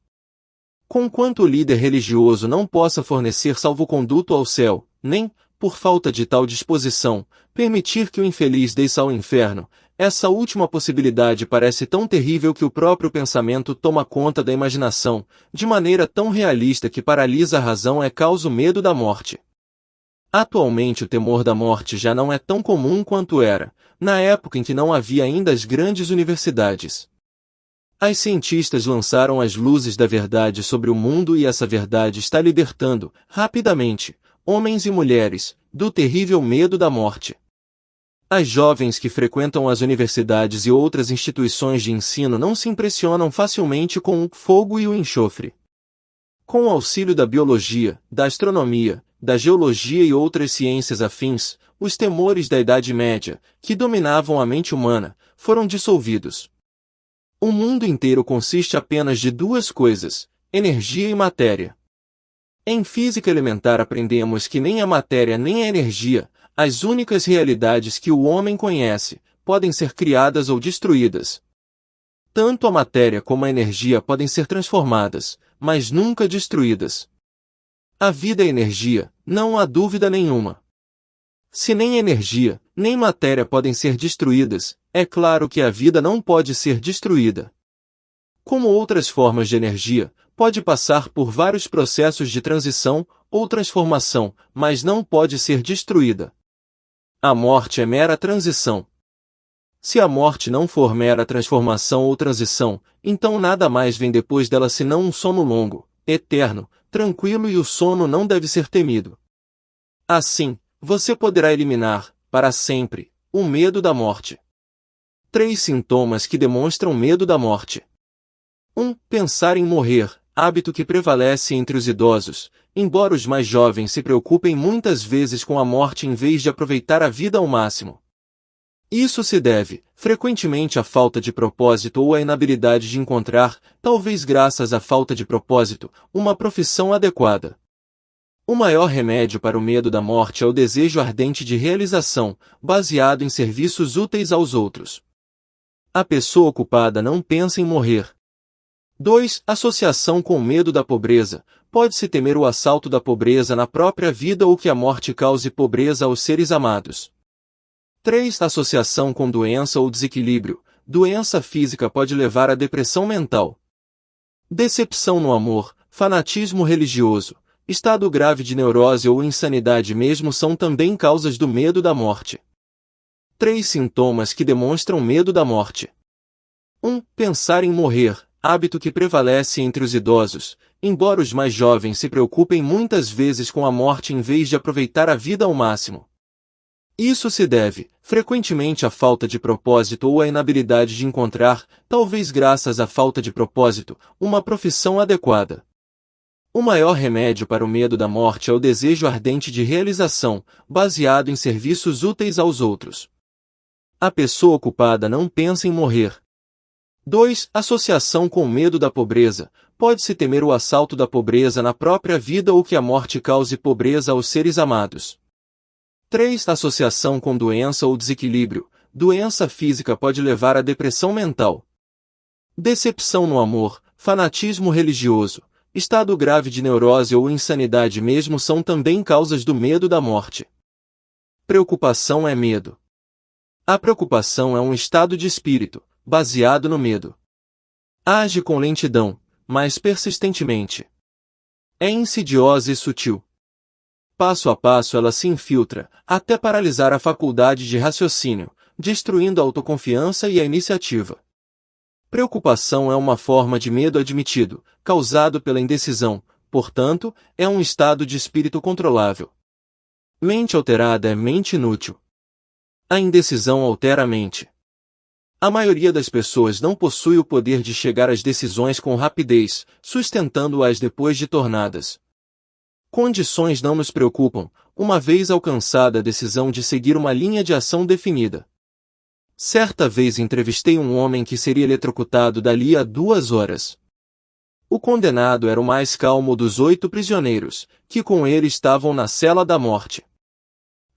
Conquanto o líder religioso não possa fornecer salvo-conduto ao céu, nem, por falta de tal disposição, permitir que o infeliz desça ao inferno, essa última possibilidade parece tão terrível que o próprio pensamento toma conta da imaginação, de maneira tão realista que paralisa a razão e causa o medo da morte. Atualmente o temor da morte já não é tão comum quanto era, na época em que não havia ainda as grandes universidades. As cientistas lançaram as luzes da verdade sobre o mundo e essa verdade está libertando, rapidamente, homens e mulheres, do terrível medo da morte. As jovens que frequentam as universidades e outras instituições de ensino não se impressionam facilmente com o fogo e o enxofre. Com o auxílio da biologia, da astronomia, da geologia e outras ciências afins, os temores da Idade Média, que dominavam a mente humana, foram dissolvidos. O mundo inteiro consiste apenas de duas coisas, energia e matéria. Em física elementar aprendemos que nem a matéria nem a energia, as únicas realidades que o homem conhece, podem ser criadas ou destruídas. Tanto a matéria como a energia podem ser transformadas, mas nunca destruídas. A vida é energia, não há dúvida nenhuma. Se nem energia, nem matéria podem ser destruídas, é claro que a vida não pode ser destruída. Como outras formas de energia, pode passar por vários processos de transição ou transformação, mas não pode ser destruída. A morte é mera transição. Se a morte não for mera transformação ou transição, então nada mais vem depois dela senão um sono longo, eterno, tranquilo e o sono não deve ser temido. Assim, você poderá eliminar, para sempre, o medo da morte. 3 sintomas que demonstram medo da morte. 1. Pensar em morrer, hábito que prevalece entre os idosos, embora os mais jovens se preocupem muitas vezes com a morte em vez de aproveitar a vida ao máximo. Isso se deve, frequentemente, à falta de propósito ou à inabilidade de encontrar, talvez graças à falta de propósito, uma profissão adequada. O maior remédio para o medo da morte é o desejo ardente de realização, baseado em serviços úteis aos outros. A pessoa ocupada não pensa em morrer. 2. Associação com o medo da pobreza. Pode-se temer o assalto da pobreza na própria vida ou que a morte cause pobreza aos seres amados. 3. Associação com doença ou desequilíbrio. Doença física pode levar à depressão mental. Decepção no amor, fanatismo religioso, estado grave de neurose ou insanidade mesmo são também causas do medo da morte. 3 sintomas que demonstram medo da morte. 1. Pensar em morrer, hábito que prevalece entre os idosos, embora os mais jovens se preocupem muitas vezes com a morte em vez de aproveitar a vida ao máximo. Isso se deve, frequentemente, à falta de propósito ou à inabilidade de encontrar, talvez graças à falta de propósito, uma profissão adequada. O maior remédio para o medo da morte é o desejo ardente de realização, baseado em serviços úteis aos outros. A pessoa ocupada não pensa em morrer. 2. Associação com o medo da pobreza. Pode-se temer o assalto da pobreza na própria vida ou que a morte cause pobreza aos seres amados. 3. Associação com doença ou desequilíbrio. Doença física pode levar à depressão mental. Decepção no amor, fanatismo religioso, estado grave de neurose ou insanidade mesmo são também causas do medo da morte. Preocupação é medo. A preocupação é um estado de espírito, baseado no medo. Age com lentidão, mas persistentemente. É insidiosa e sutil. Passo a passo ela se infiltra, até paralisar a faculdade de raciocínio, destruindo a autoconfiança e a iniciativa. Preocupação é uma forma de medo admitido, causado pela indecisão, portanto, é um estado de espírito controlável. Mente alterada é mente inútil. A indecisão altera a mente. A maioria das pessoas não possui o poder de chegar às decisões com rapidez, sustentando-as depois de tornadas. Condições não nos preocupam, uma vez alcançada a decisão de seguir uma linha de ação definida. Certa vez entrevistei um homem que seria eletrocutado dali a 2 horas. O condenado era o mais calmo dos 8 prisioneiros, que com ele estavam na cela da morte.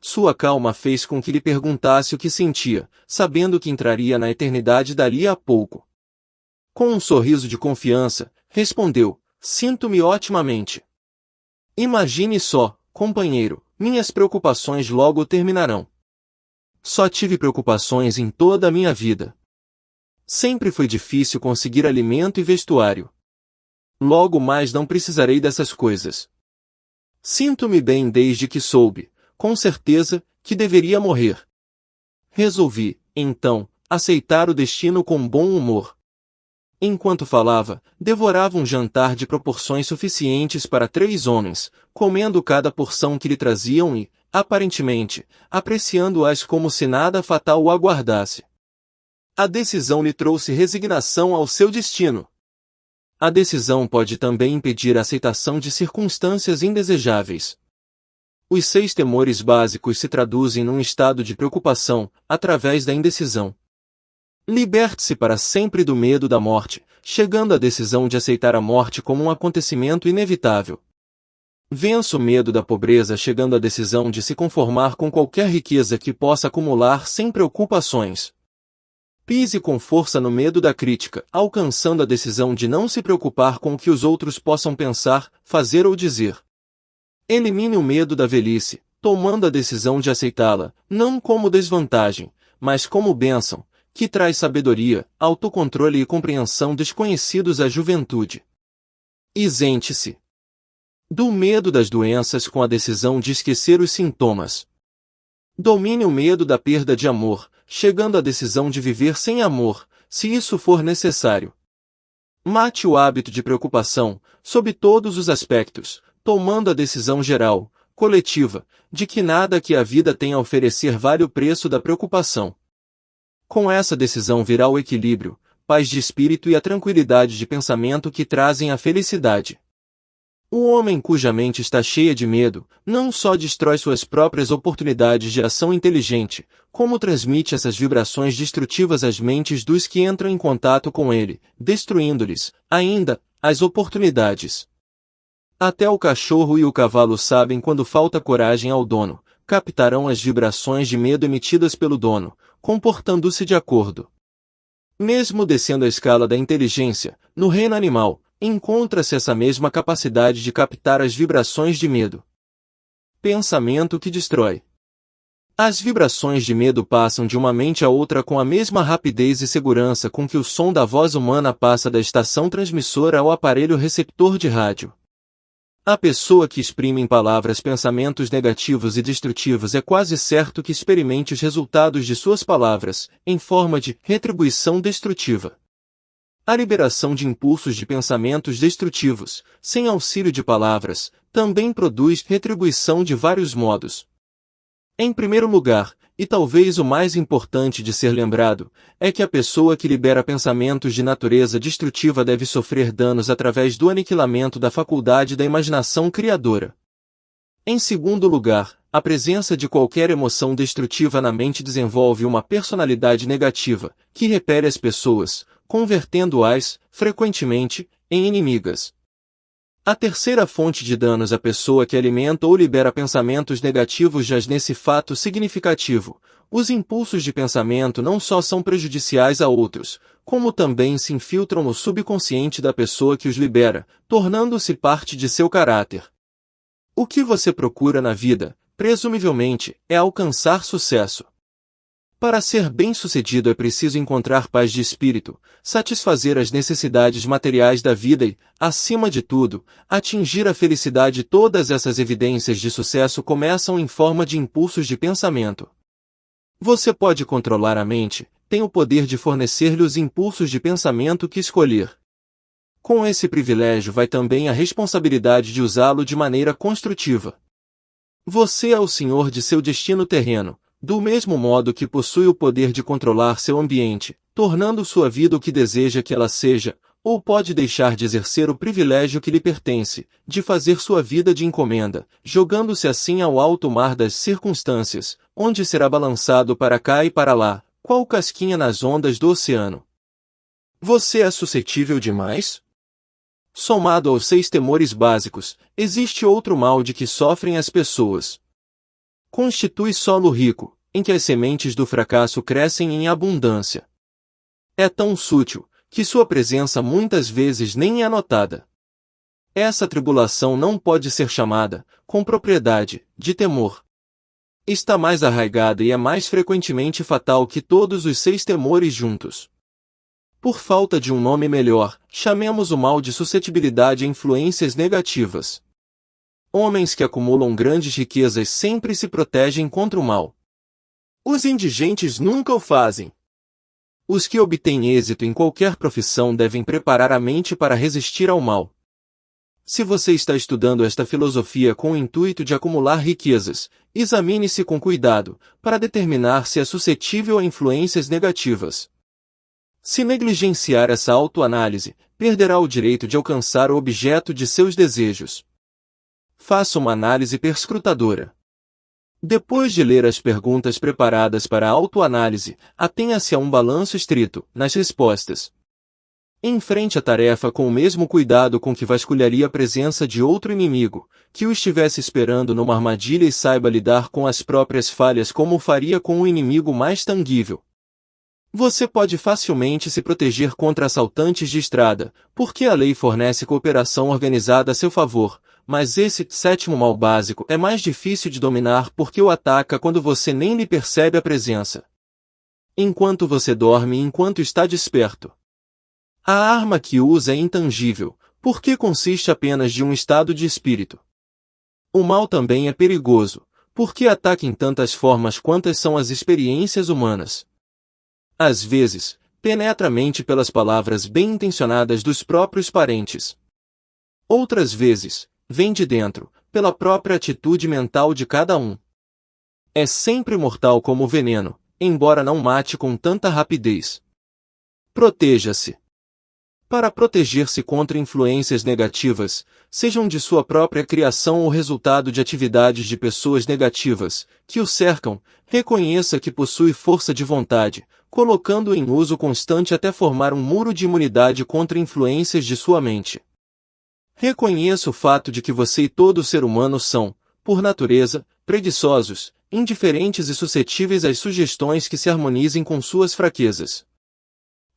Sua calma fez com que lhe perguntasse o que sentia, sabendo que entraria na eternidade dali a pouco. Com um sorriso de confiança, respondeu: "Sinto-me otimamente. Imagine só, companheiro, minhas preocupações logo terminarão. Só tive preocupações em toda a minha vida. Sempre foi difícil conseguir alimento e vestuário. Logo mais não precisarei dessas coisas. Sinto-me bem desde que soube, com certeza, que deveria morrer. Resolvi, então, aceitar o destino com bom humor." Enquanto falava, devorava um jantar de proporções suficientes para 3 homens, comendo cada porção que lhe traziam e, aparentemente, apreciando-as como se nada fatal o aguardasse. A decisão lhe trouxe resignação ao seu destino. A decisão pode também impedir a aceitação de circunstâncias indesejáveis. Os 6 temores básicos se traduzem num estado de preocupação, através da indecisão. Liberte-se para sempre do medo da morte, chegando à decisão de aceitar a morte como um acontecimento inevitável. Vença o medo da pobreza chegando à decisão de se conformar com qualquer riqueza que possa acumular sem preocupações. Pise com força no medo da crítica, alcançando a decisão de não se preocupar com o que os outros possam pensar, fazer ou dizer. Elimine o medo da velhice, tomando a decisão de aceitá-la, não como desvantagem, mas como bênção, que traz sabedoria, autocontrole e compreensão desconhecidos à juventude. Isente-se do medo das doenças com a decisão de esquecer os sintomas. Domine o medo da perda de amor, chegando à decisão de viver sem amor, se isso for necessário. Mate o hábito de preocupação, sob todos os aspectos, tomando a decisão geral, coletiva, de que nada que a vida tem a oferecer vale o preço da preocupação. Com essa decisão virá o equilíbrio, paz de espírito e a tranquilidade de pensamento que trazem a felicidade. O homem cuja mente está cheia de medo, não só destrói suas próprias oportunidades de ação inteligente, como transmite essas vibrações destrutivas às mentes dos que entram em contato com ele, destruindo-lhes, ainda, as oportunidades. Até o cachorro e o cavalo sabem quando falta coragem ao dono, captarão as vibrações de medo emitidas pelo dono, comportando-se de acordo. Mesmo descendo a escala da inteligência, no reino animal, encontra-se essa mesma capacidade de captar as vibrações de medo. Pensamento que destrói. As vibrações de medo passam de uma mente a outra com a mesma rapidez e segurança com que o som da voz humana passa da estação transmissora ao aparelho receptor de rádio. A pessoa que exprime em palavras pensamentos negativos e destrutivos é quase certo que experimente os resultados de suas palavras, em forma de retribuição destrutiva. A liberação de impulsos de pensamentos destrutivos, sem auxílio de palavras, também produz retribuição de vários modos. Em primeiro lugar, e talvez o mais importante de ser lembrado, é que a pessoa que libera pensamentos de natureza destrutiva deve sofrer danos através do aniquilamento da faculdade da imaginação criadora. Em segundo lugar, a presença de qualquer emoção destrutiva na mente desenvolve uma personalidade negativa, que repele as pessoas, convertendo-as, frequentemente, em inimigas. A terceira fonte de danos à pessoa que alimenta ou libera pensamentos negativos jaz nesse fato significativo. Os impulsos de pensamento não só são prejudiciais a outros, como também se infiltram no subconsciente da pessoa que os libera, tornando-se parte de seu caráter. O que você procura na vida, presumivelmente, é alcançar sucesso. Para ser bem-sucedido é preciso encontrar paz de espírito, satisfazer as necessidades materiais da vida e, acima de tudo, atingir a felicidade. Todas essas evidências de sucesso começam em forma de impulsos de pensamento. Você pode controlar a mente, tem o poder de fornecer-lhe os impulsos de pensamento que escolher. Com esse privilégio vai também a responsabilidade de usá-lo de maneira construtiva. Você é o senhor de seu destino terreno, do mesmo modo que possui o poder de controlar seu ambiente, tornando sua vida o que deseja que ela seja, ou pode deixar de exercer o privilégio que lhe pertence, de fazer sua vida de encomenda, jogando-se assim ao alto mar das circunstâncias, onde será balançado para cá e para lá, qual casquinha nas ondas do oceano. Você é suscetível demais? Somado aos 6 temores básicos, existe outro mal de que sofrem as pessoas. Constitui solo rico, em que as sementes do fracasso crescem em abundância. É tão sutil, que sua presença muitas vezes nem é notada. Essa tribulação não pode ser chamada, com propriedade, de temor. Está mais arraigada e é mais frequentemente fatal que todos os 6 temores juntos. Por falta de um nome melhor, chamemos o mal de suscetibilidade a influências negativas. Homens que acumulam grandes riquezas sempre se protegem contra o mal. Os indigentes nunca o fazem. Os que obtêm êxito em qualquer profissão devem preparar a mente para resistir ao mal. Se você está estudando esta filosofia com o intuito de acumular riquezas, examine-se com cuidado, para determinar se é suscetível a influências negativas. Se negligenciar essa autoanálise, perderá o direito de alcançar o objeto de seus desejos. Faça uma análise perscrutadora. Depois de ler as perguntas preparadas para a autoanálise, atenha-se a um balanço estrito, nas respostas. Enfrente a tarefa com o mesmo cuidado com que vasculharia a presença de outro inimigo, que o estivesse esperando numa armadilha e saiba lidar com as próprias falhas como o faria com um inimigo mais tangível. Você pode facilmente se proteger contra assaltantes de estrada, porque a lei fornece cooperação organizada a seu favor, mas esse 7º mal básico é mais difícil de dominar porque o ataca quando você nem lhe percebe a presença. Enquanto você dorme e enquanto está desperto. A arma que usa é intangível, porque consiste apenas de um estado de espírito. O mal também é perigoso, porque ataca em tantas formas quantas são as experiências humanas. Às vezes, penetra a mente pelas palavras bem-intencionadas dos próprios parentes. Outras vezes, vem de dentro, pela própria atitude mental de cada um. É sempre mortal como o veneno, embora não mate com tanta rapidez. Proteja-se. Para proteger-se contra influências negativas, sejam de sua própria criação ou resultado de atividades de pessoas negativas, que o cercam, reconheça que possui força de vontade, colocando-o em uso constante até formar um muro de imunidade contra influências de sua mente. Reconheça o fato de que você e todo ser humano são, por natureza, preguiçosos, indiferentes e suscetíveis às sugestões que se harmonizem com suas fraquezas.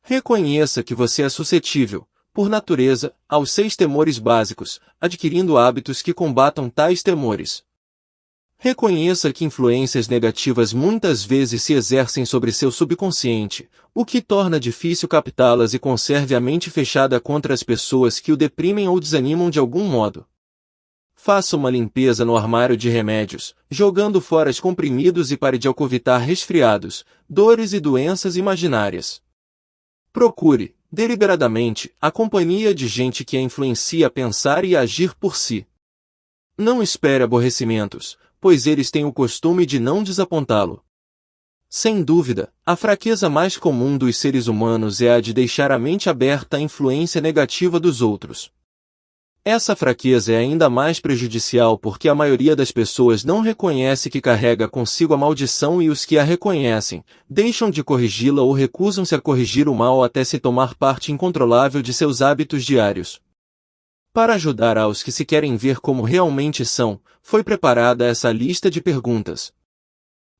Reconheça que você é suscetível, por natureza, aos 6 temores básicos, adquirindo hábitos que combatam tais temores. Reconheça que influências negativas muitas vezes se exercem sobre seu subconsciente, o que torna difícil captá-las e conserve a mente fechada contra as pessoas que o deprimem ou desanimam de algum modo. Faça uma limpeza no armário de remédios, jogando fora os comprimidos e pare de alcovitar resfriados, dores e doenças imaginárias. Procure, deliberadamente, a companhia de gente que a influencia a pensar e a agir por si. Não espere aborrecimentos, pois eles têm o costume de não desapontá-lo. Sem dúvida, a fraqueza mais comum dos seres humanos é a de deixar a mente aberta à influência negativa dos outros. Essa fraqueza é ainda mais prejudicial porque a maioria das pessoas não reconhece que carrega consigo a maldição e os que a reconhecem, deixam de corrigi-la ou recusam-se a corrigir o mal até se tomar parte incontrolável de seus hábitos diários. Para ajudar aos que se querem ver como realmente são, foi preparada essa lista de perguntas.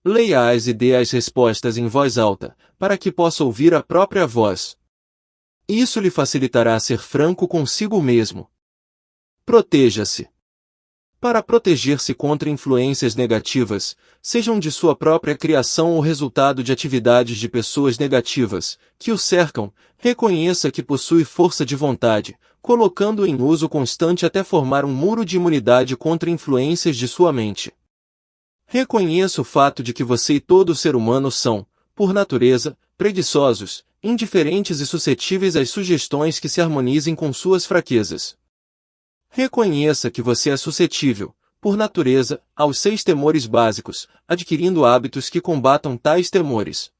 Leia-as e dê as respostas em voz alta, para que possa ouvir a própria voz. Isso lhe facilitará ser franco consigo mesmo. Proteja-se. Para proteger-se contra influências negativas, sejam de sua própria criação ou resultado de atividades de pessoas negativas, que o cercam, reconheça que possui força de vontade, colocando-o em uso constante até formar um muro de imunidade contra influências de sua mente. Reconheça o fato de que você e todo ser humano são, por natureza, preguiçosos, indiferentes e suscetíveis às sugestões que se harmonizem com suas fraquezas. Reconheça que você é suscetível, por natureza, aos 6 temores básicos, adquirindo hábitos que combatam tais temores.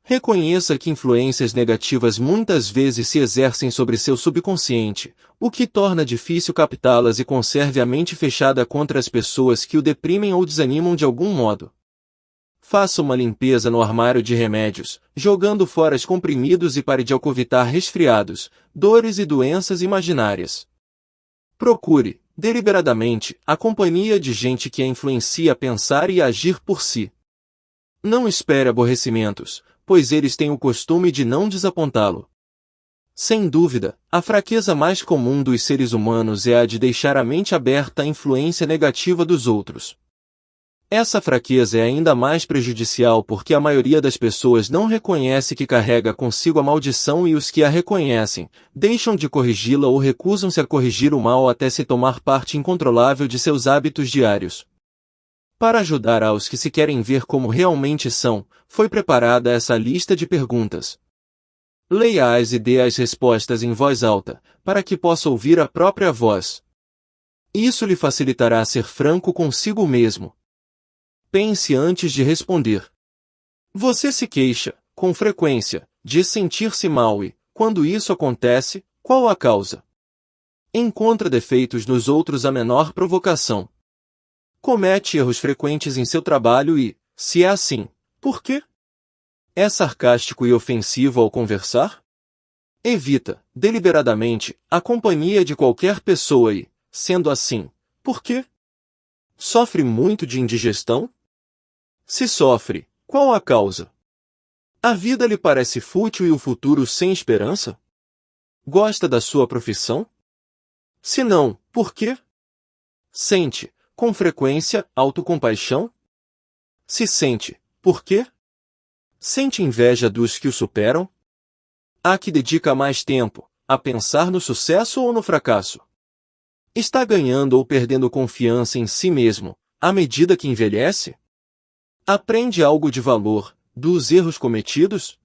Reconheça que influências negativas muitas vezes se exercem sobre seu subconsciente, o que torna difícil captá-las e conserve a mente fechada contra as pessoas que o deprimem ou desanimam de algum modo. Faça uma limpeza no armário de remédios, jogando fora os comprimidos e pare de alcovitar resfriados, dores e doenças imaginárias. Procure, deliberadamente, a companhia de gente que a influencia a pensar e a agir por si. Não espere aborrecimentos, pois eles têm o costume de não desapontá-lo. Sem dúvida, a fraqueza mais comum dos seres humanos é a de deixar a mente aberta à influência negativa dos outros. Essa fraqueza é ainda mais prejudicial porque a maioria das pessoas não reconhece que carrega consigo a maldição e os que a reconhecem, deixam de corrigi-la ou recusam-se a corrigir o mal até se tomar parte incontrolável de seus hábitos diários. Para ajudar aos que se querem ver como realmente são, foi preparada essa lista de perguntas. Leia-as e dê as respostas em voz alta, para que possa ouvir a própria voz. Isso lhe facilitará ser franco consigo mesmo. Pense antes de responder. Você se queixa, com frequência, de sentir-se mal e, quando isso acontece, qual a causa? Encontra defeitos nos outros à menor provocação. Comete erros frequentes em seu trabalho e, se é assim, por quê? É sarcástico e ofensivo ao conversar? Evita, deliberadamente, a companhia de qualquer pessoa e, sendo assim, por quê? Sofre muito de indigestão? Se sofre, qual a causa? A vida lhe parece fútil e o futuro sem esperança? Gosta da sua profissão? Se não, por quê? Sente, com frequência, autocompaixão? Se sente, por quê? Sente inveja dos que o superam? A que dedica mais tempo, a pensar no sucesso ou no fracasso? Está ganhando ou perdendo confiança em si mesmo, à medida que envelhece? Aprende algo de valor, dos erros cometidos?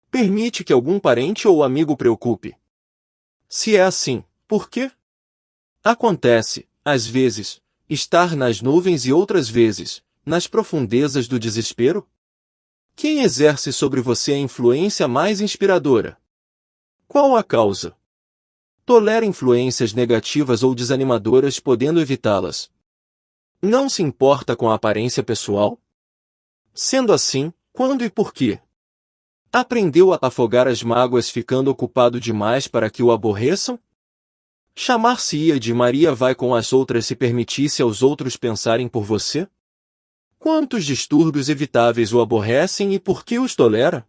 Permite que algum parente ou amigo preocupe? Se é assim, por quê? Acontece, às vezes, estar nas nuvens e outras vezes, nas profundezas do desespero? Quem exerce sobre você a influência mais inspiradora? Qual a causa? Tolera influências negativas ou desanimadoras, podendo evitá-las. Não se importa com a aparência pessoal? Sendo assim, quando e por quê? Aprendeu a afogar as mágoas ficando ocupado demais para que o aborreçam? Chamar-se-ia de Maria vai com as outras se permitisse aos outros pensarem por você? Quantos distúrbios evitáveis o aborrecem e por que os tolera?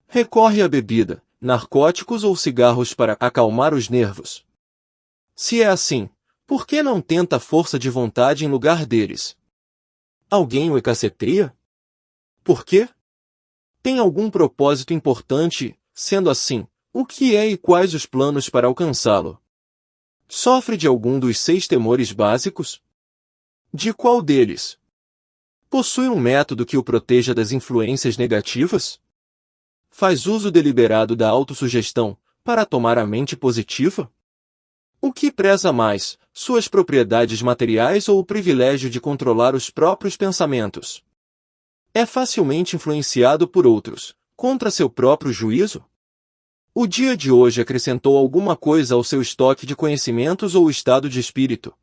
Recorre à bebida, narcóticos ou cigarros para acalmar os nervos. Se é assim, por que não tenta força de vontade em lugar deles? Alguém o escaceteia? Por quê? Tem algum propósito importante? Sendo assim, o que é e quais os planos para alcançá-lo? Sofre de algum dos 6 temores básicos? De qual deles? Possui um método que o proteja das influências negativas? Faz uso deliberado da autossugestão para tomar a mente positiva? O que preza mais, suas propriedades materiais ou o privilégio de controlar os próprios pensamentos? É facilmente influenciado por outros, contra seu próprio juízo? O dia de hoje acrescentou alguma coisa ao seu estoque de conhecimentos ou estado de espírito?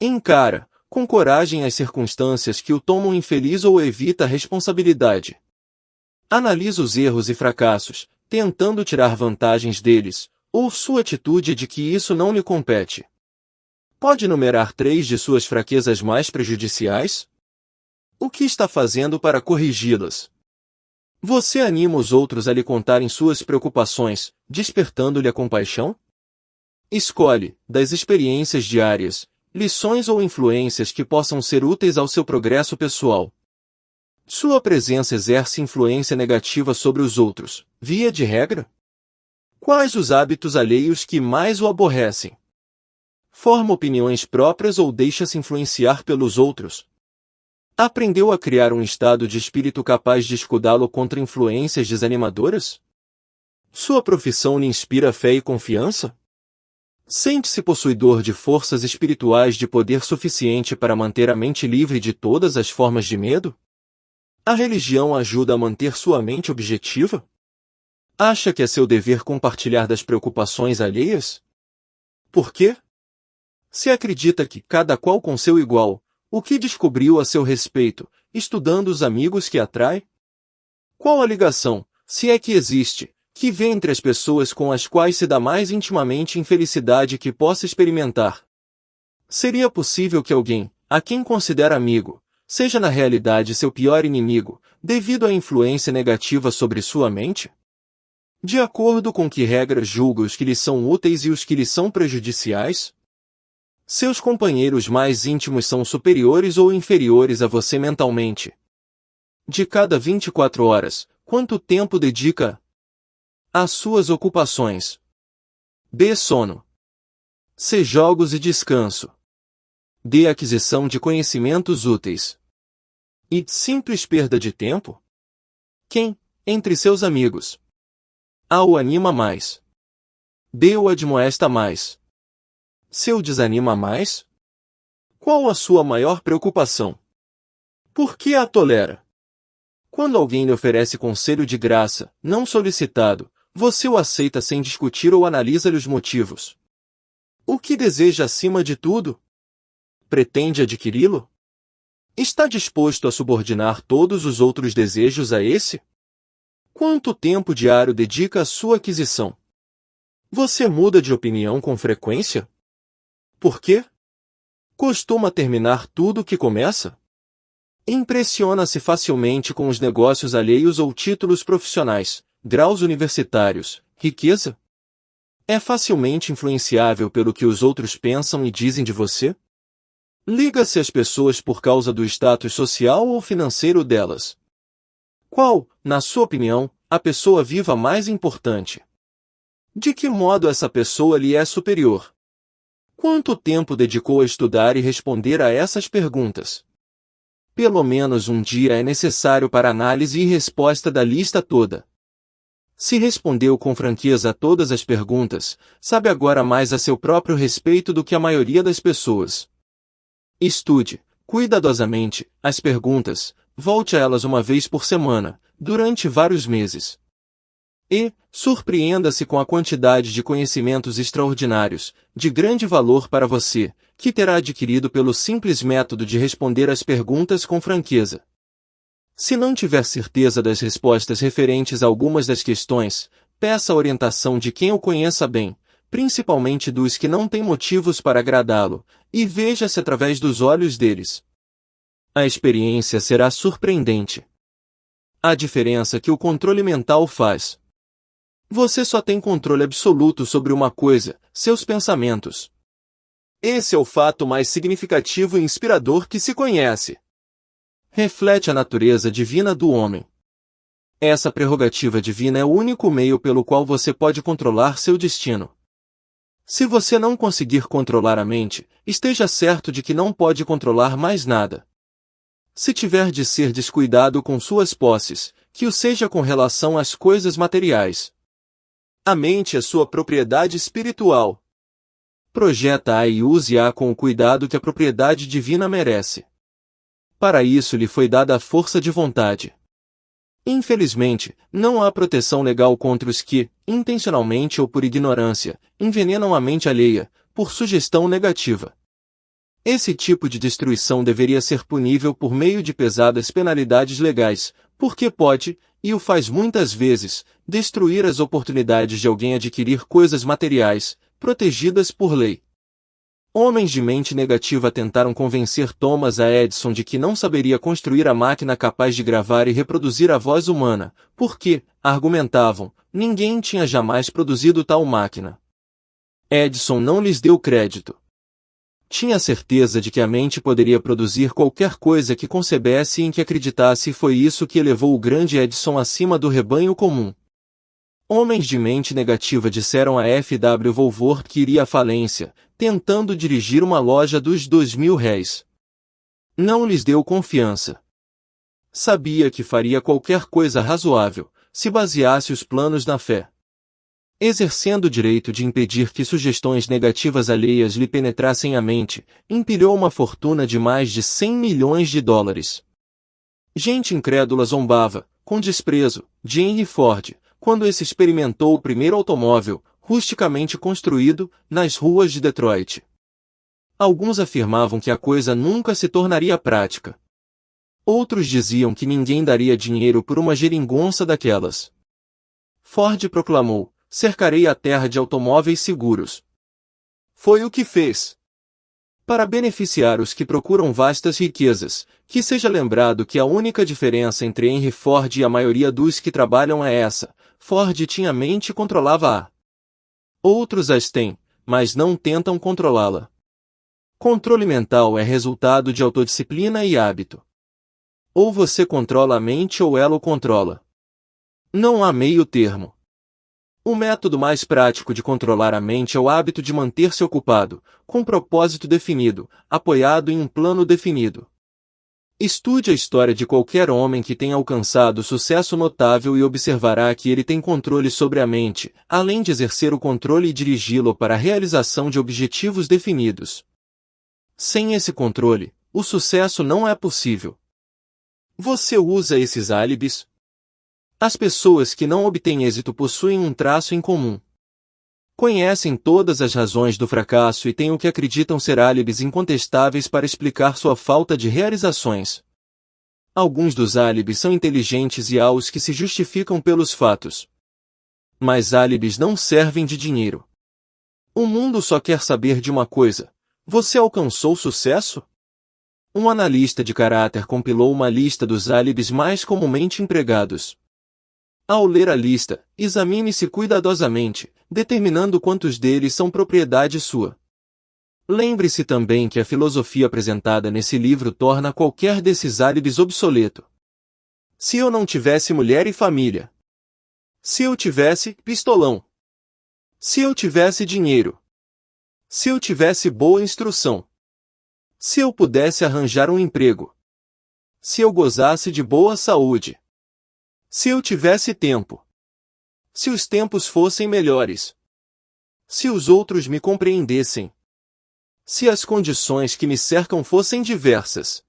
Encara, com coragem, as circunstâncias que o tomam infeliz ou evita a responsabilidade. Analisa os erros e fracassos, tentando tirar vantagens deles, ou sua atitude é de que isso não lhe compete. Pode numerar 3 de suas fraquezas mais prejudiciais? O que está fazendo para corrigi-las? Você anima os outros a lhe contarem suas preocupações, despertando-lhe a compaixão? Escolhe, das experiências diárias, lições ou influências que possam ser úteis ao seu progresso pessoal. Sua presença exerce influência negativa sobre os outros, via de regra? Quais os hábitos alheios que mais o aborrecem? Forma opiniões próprias ou deixa-se influenciar pelos outros? Aprendeu a criar um estado de espírito capaz de escudá-lo contra influências desanimadoras? Sua profissão lhe inspira fé e confiança? Sente-se possuidor de forças espirituais de poder suficiente para manter a mente livre de todas as formas de medo? A religião ajuda a manter sua mente objetiva? Acha que é seu dever compartilhar das preocupações alheias? Por quê? Se acredita que, cada qual com seu igual, o que descobriu a seu respeito, estudando os amigos que atrai? Qual a ligação, se é que existe, que vê entre as pessoas com as quais se dá mais intimamente infelicidade que possa experimentar? Seria possível que alguém, a quem considera amigo, seja na realidade seu pior inimigo, devido à influência negativa sobre sua mente? De acordo com que regras julga os que lhe são úteis e os que lhe são prejudiciais? Seus companheiros mais íntimos são superiores ou inferiores a você mentalmente? De cada 24 horas, quanto tempo dedica às suas ocupações? B. Sono. C. Jogos e descanso. D. Aquisição de conhecimentos úteis. E. Simples perda de tempo? Quem, entre seus amigos, A. o anima mais? B. o admoesta mais? C. o desanima mais? Qual a sua maior preocupação? Por que a tolera? Quando alguém lhe oferece conselho de graça, não solicitado, você o aceita sem discutir ou analisa-lhe os motivos. O que deseja acima de tudo? Pretende adquiri-lo? Está disposto a subordinar todos os outros desejos a esse? Quanto tempo diário dedica à sua aquisição? Você muda de opinião com frequência? Por quê? Costuma terminar tudo que começa? Impressiona-se facilmente com os negócios alheios ou títulos profissionais, graus universitários, riqueza? É facilmente influenciável pelo que os outros pensam e dizem de você? Liga-se às pessoas por causa do status social ou financeiro delas? Qual, na sua opinião, a pessoa viva mais importante? De que modo essa pessoa lhe é superior? Quanto tempo dedicou a estudar e responder a essas perguntas? Pelo menos um dia é necessário para análise e resposta da lista toda. Se respondeu com franqueza a todas as perguntas, sabe agora mais a seu próprio respeito do que a maioria das pessoas. Estude, cuidadosamente, as perguntas, volte a elas uma vez por semana, durante vários meses. E, surpreenda-se com a quantidade de conhecimentos extraordinários, de grande valor para você, que terá adquirido pelo simples método de responder às perguntas com franqueza. Se não tiver certeza das respostas referentes a algumas das questões, peça a orientação de quem o conheça bem, principalmente dos que não têm motivos para agradá-lo, e veja-se através dos olhos deles. A experiência será surpreendente. A diferença que o controle mental faz. Você só tem controle absoluto sobre uma coisa, seus pensamentos. Esse é o fato mais significativo e inspirador que se conhece. Reflete a natureza divina do homem. Essa prerrogativa divina é o único meio pelo qual você pode controlar seu destino. Se você não conseguir controlar a mente, esteja certo de que não pode controlar mais nada. Se tiver de ser descuidado com suas posses, que o seja com relação às coisas materiais. A mente é sua propriedade espiritual. Projeta-a e use-a com o cuidado que a propriedade divina merece. Para isso lhe foi dada a força de vontade. Infelizmente, não há proteção legal contra os que, intencionalmente ou por ignorância, envenenam a mente alheia, por sugestão negativa. Esse tipo de destruição deveria ser punível por meio de pesadas penalidades legais, porque pode, e o faz muitas vezes, destruir as oportunidades de alguém adquirir coisas materiais, protegidas por lei. Homens de mente negativa tentaram convencer Thomas A. Edison de que não saberia construir a máquina capaz de gravar e reproduzir a voz humana, porque, argumentavam, ninguém tinha jamais produzido tal máquina. Edison não lhes deu crédito. Tinha certeza de que a mente poderia produzir qualquer coisa que concebesse e em que acreditasse, e foi isso que elevou o grande Edison acima do rebanho comum. Homens de mente negativa disseram a F. W. Woolworth que iria à falência, tentando dirigir uma loja dos R$2.000. Não lhes deu confiança. Sabia que faria qualquer coisa razoável, se baseasse os planos na fé. Exercendo o direito de impedir que sugestões negativas alheias lhe penetrassem a mente, empilhou uma fortuna de mais de US$100 milhões. Gente incrédula zombava, com desprezo, de Henry Ford, quando esse experimentou o primeiro automóvel, rusticamente construído, nas ruas de Detroit. Alguns afirmavam que a coisa nunca se tornaria prática. Outros diziam que ninguém daria dinheiro por uma geringonça daquelas. Ford proclamou: cercarei a terra de automóveis seguros. Foi o que fez. Para beneficiar os que procuram vastas riquezas, que seja lembrado que a única diferença entre Henry Ford e a maioria dos que trabalham é essa: Ford tinha mente e controlava-a. Outros as têm, mas não tentam controlá-la. Controle mental é resultado de autodisciplina e hábito. Ou você controla a mente ou ela o controla. Não há meio termo. O método mais prático de controlar a mente é o hábito de manter-se ocupado, com propósito definido, apoiado em um plano definido. Estude a história de qualquer homem que tenha alcançado sucesso notável e observará que ele tem controle sobre a mente, além de exercer o controle e dirigi-lo para a realização de objetivos definidos. Sem esse controle, o sucesso não é possível. Você usa esses álibis? As pessoas que não obtêm êxito possuem um traço em comum. Conhecem todas as razões do fracasso e têm o que acreditam ser álibis incontestáveis para explicar sua falta de realizações. Alguns dos álibis são inteligentes e há os que se justificam pelos fatos. Mas álibis não servem de dinheiro. O mundo só quer saber de uma coisa: você alcançou sucesso? Um analista de caráter compilou uma lista dos álibis mais comumente empregados. Ao ler a lista, examine-se cuidadosamente, determinando quantos deles são propriedade sua. Lembre-se também que a filosofia apresentada nesse livro torna qualquer desses álibis obsoleto. Se eu não tivesse mulher e família. Se eu tivesse pistolão. Se eu tivesse dinheiro. Se eu tivesse boa instrução. Se eu pudesse arranjar um emprego. Se eu gozasse de boa saúde. Se eu tivesse tempo. Se os tempos fossem melhores. Se os outros me compreendessem. Se as condições que me cercam fossem diversas.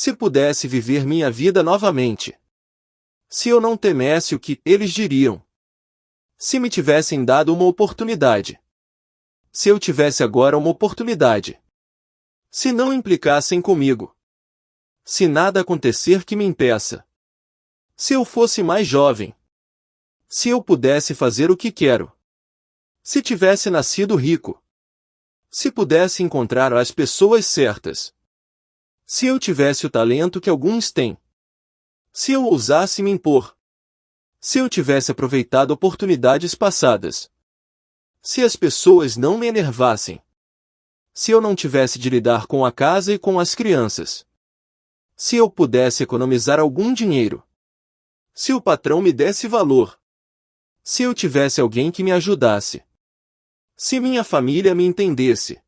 Se pudesse viver minha vida novamente. Se eu não temesse o que eles diriam. Se me tivessem dado uma oportunidade. Se eu tivesse agora uma oportunidade. Se não implicassem comigo. Se nada acontecer que me impeça. Se eu fosse mais jovem. Se eu pudesse fazer o que quero. Se tivesse nascido rico. Se pudesse encontrar as pessoas certas. Se eu tivesse o talento que alguns têm. Se eu ousasse me impor. Se eu tivesse aproveitado oportunidades passadas. Se as pessoas não me enervassem. Se eu não tivesse de lidar com a casa e com as crianças. Se eu pudesse economizar algum dinheiro. Se o patrão me desse valor. Se eu tivesse alguém que me ajudasse. Se minha família me entendesse.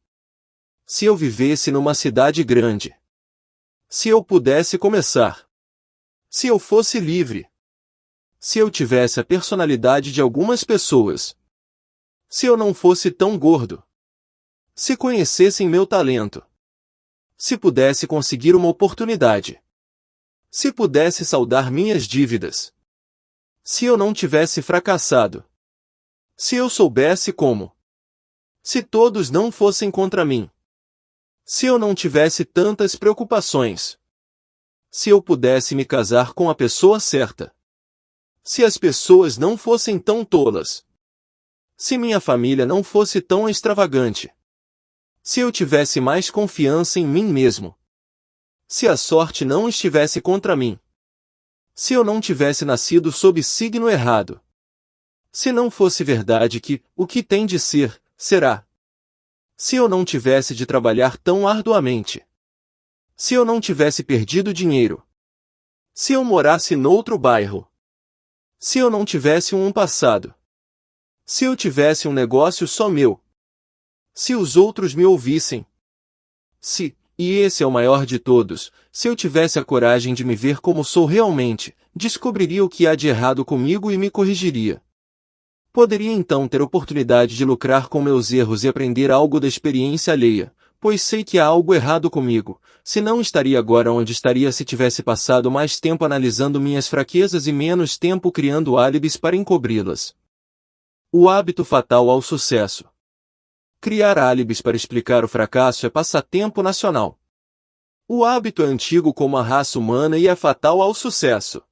Se eu vivesse numa cidade grande. Se eu pudesse começar. Se eu fosse livre. Se eu tivesse a personalidade de algumas pessoas. Se eu não fosse tão gordo. Se conhecessem meu talento. Se pudesse conseguir uma oportunidade. Se pudesse saldar minhas dívidas. Se eu não tivesse fracassado. Se eu soubesse como. Se todos não fossem contra mim. Se eu não tivesse tantas preocupações. Se eu pudesse me casar com a pessoa certa. Se as pessoas não fossem tão tolas. Se minha família não fosse tão extravagante. Se eu tivesse mais confiança em mim mesmo. Se a sorte não estivesse contra mim. Se eu não tivesse nascido sob signo errado. Se não fosse verdade que, o que tem de ser, será. Se eu não tivesse de trabalhar tão arduamente. Se eu não tivesse perdido dinheiro. Se eu morasse noutro bairro. Se eu não tivesse um passado. Se eu tivesse um negócio só meu. Se os outros me ouvissem. Se, e esse é o maior de todos, se eu tivesse a coragem de me ver como sou realmente, descobriria o que há de errado comigo e me corrigiria. Poderia então ter oportunidade de lucrar com meus erros e aprender algo da experiência alheia, pois sei que há algo errado comigo, se não estaria agora onde estaria se tivesse passado mais tempo analisando minhas fraquezas e menos tempo criando álibis para encobri-las. O hábito fatal ao sucesso. Criar álibis para explicar o fracasso é passatempo nacional. O hábito é antigo como a raça humana e é fatal ao sucesso.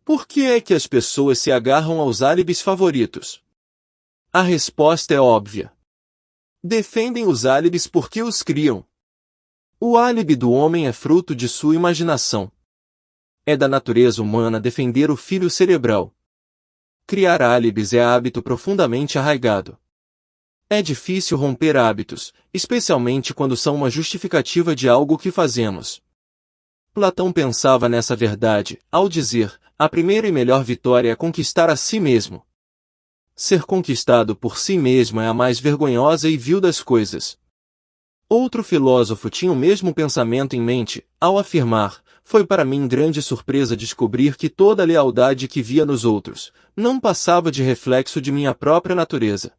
Por que é que as pessoas se agarram aos álibis favoritos? A resposta é óbvia. Defendem os álibis porque os criam. O álibi do homem é fruto de sua imaginação. É da natureza humana defender o filho cerebral. Criar álibis é hábito profundamente arraigado. É difícil romper hábitos, especialmente quando são uma justificativa de algo que fazemos. Platão pensava nessa verdade, ao dizer, a primeira e melhor vitória é conquistar a si mesmo. Ser conquistado por si mesmo é a mais vergonhosa e vil das coisas. Outro filósofo tinha o mesmo pensamento em mente, ao afirmar, foi para mim grande surpresa descobrir que toda a lealdade que via nos outros, não passava de reflexo de minha própria natureza.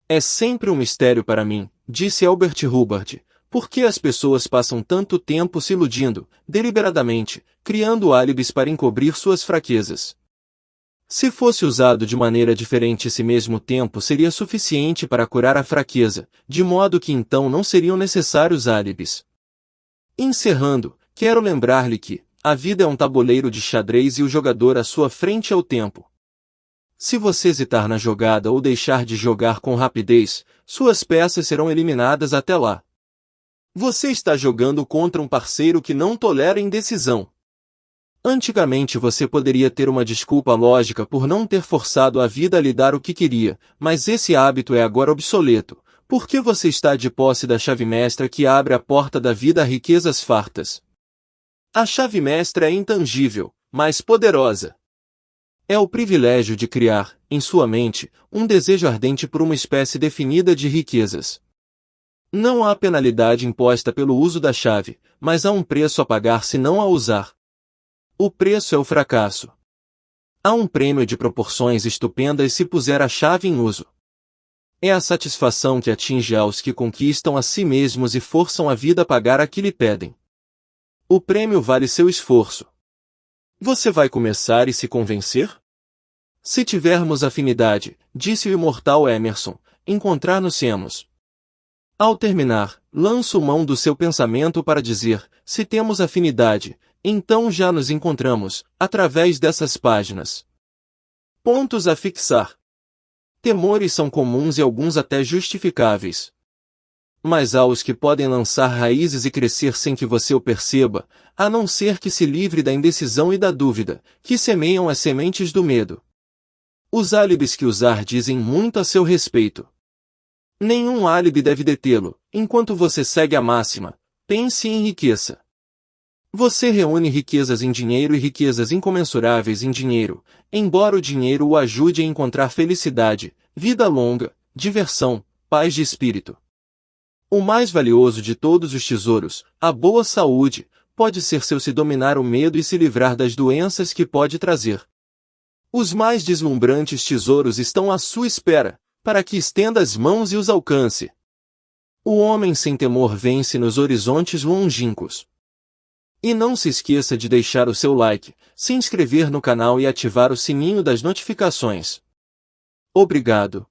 É sempre um mistério para mim, disse Albert Hubbard, por que as pessoas passam tanto tempo se iludindo, deliberadamente, criando álibis para encobrir suas fraquezas. Se fosse usado de maneira diferente esse mesmo tempo seria suficiente para curar a fraqueza, de modo que então não seriam necessários álibis. Encerrando, quero lembrar-lhe que, a vida é um tabuleiro de xadrez e o jogador à sua frente é o tempo. Se você hesitar na jogada ou deixar de jogar com rapidez, suas peças serão eliminadas até lá. Você está jogando contra um parceiro que não tolera indecisão. Antigamente você poderia ter uma desculpa lógica por não ter forçado a vida a lhe dar o que queria, mas esse hábito é agora obsoleto, porque você está de posse da chave mestra que abre a porta da vida a riquezas fartas. A chave mestra é intangível, mas poderosa. É o privilégio de criar, em sua mente, um desejo ardente por uma espécie definida de riquezas. Não há penalidade imposta pelo uso da chave, mas há um preço a pagar se não a usar. O preço é o fracasso. Há um prêmio de proporções estupendas se puser a chave em uso. É a satisfação que atinge aos que conquistam a si mesmos e forçam a vida a pagar a que lhe pedem. O prêmio vale seu esforço. Você vai começar e se convencer? Se tivermos afinidade, disse o imortal Emerson, encontrar-nos-emos. Ao terminar, lanço mão do seu pensamento para dizer, se temos afinidade, então já nos encontramos, através dessas páginas. Pontos a fixar. Temores são comuns e alguns até justificáveis. Mas há os que podem lançar raízes e crescer sem que você o perceba, a não ser que se livre da indecisão e da dúvida, que semeiam as sementes do medo. Os álibis que usar dizem muito a seu respeito. Nenhum álibi deve detê-lo, enquanto você segue a máxima, pense e enriqueça. Você reúne riquezas em dinheiro e riquezas incomensuráveis em dinheiro, embora o dinheiro o ajude a encontrar felicidade, vida longa, diversão, paz de espírito. O mais valioso de todos os tesouros, a boa saúde, pode ser seu se dominar o medo e se livrar das doenças que pode trazer. Os mais deslumbrantes tesouros estão à sua espera, para que estenda as mãos e os alcance. O homem sem temor vence nos horizontes longínquos. E não se esqueça de deixar o seu like, se inscrever no canal e ativar o sininho das notificações. Obrigado.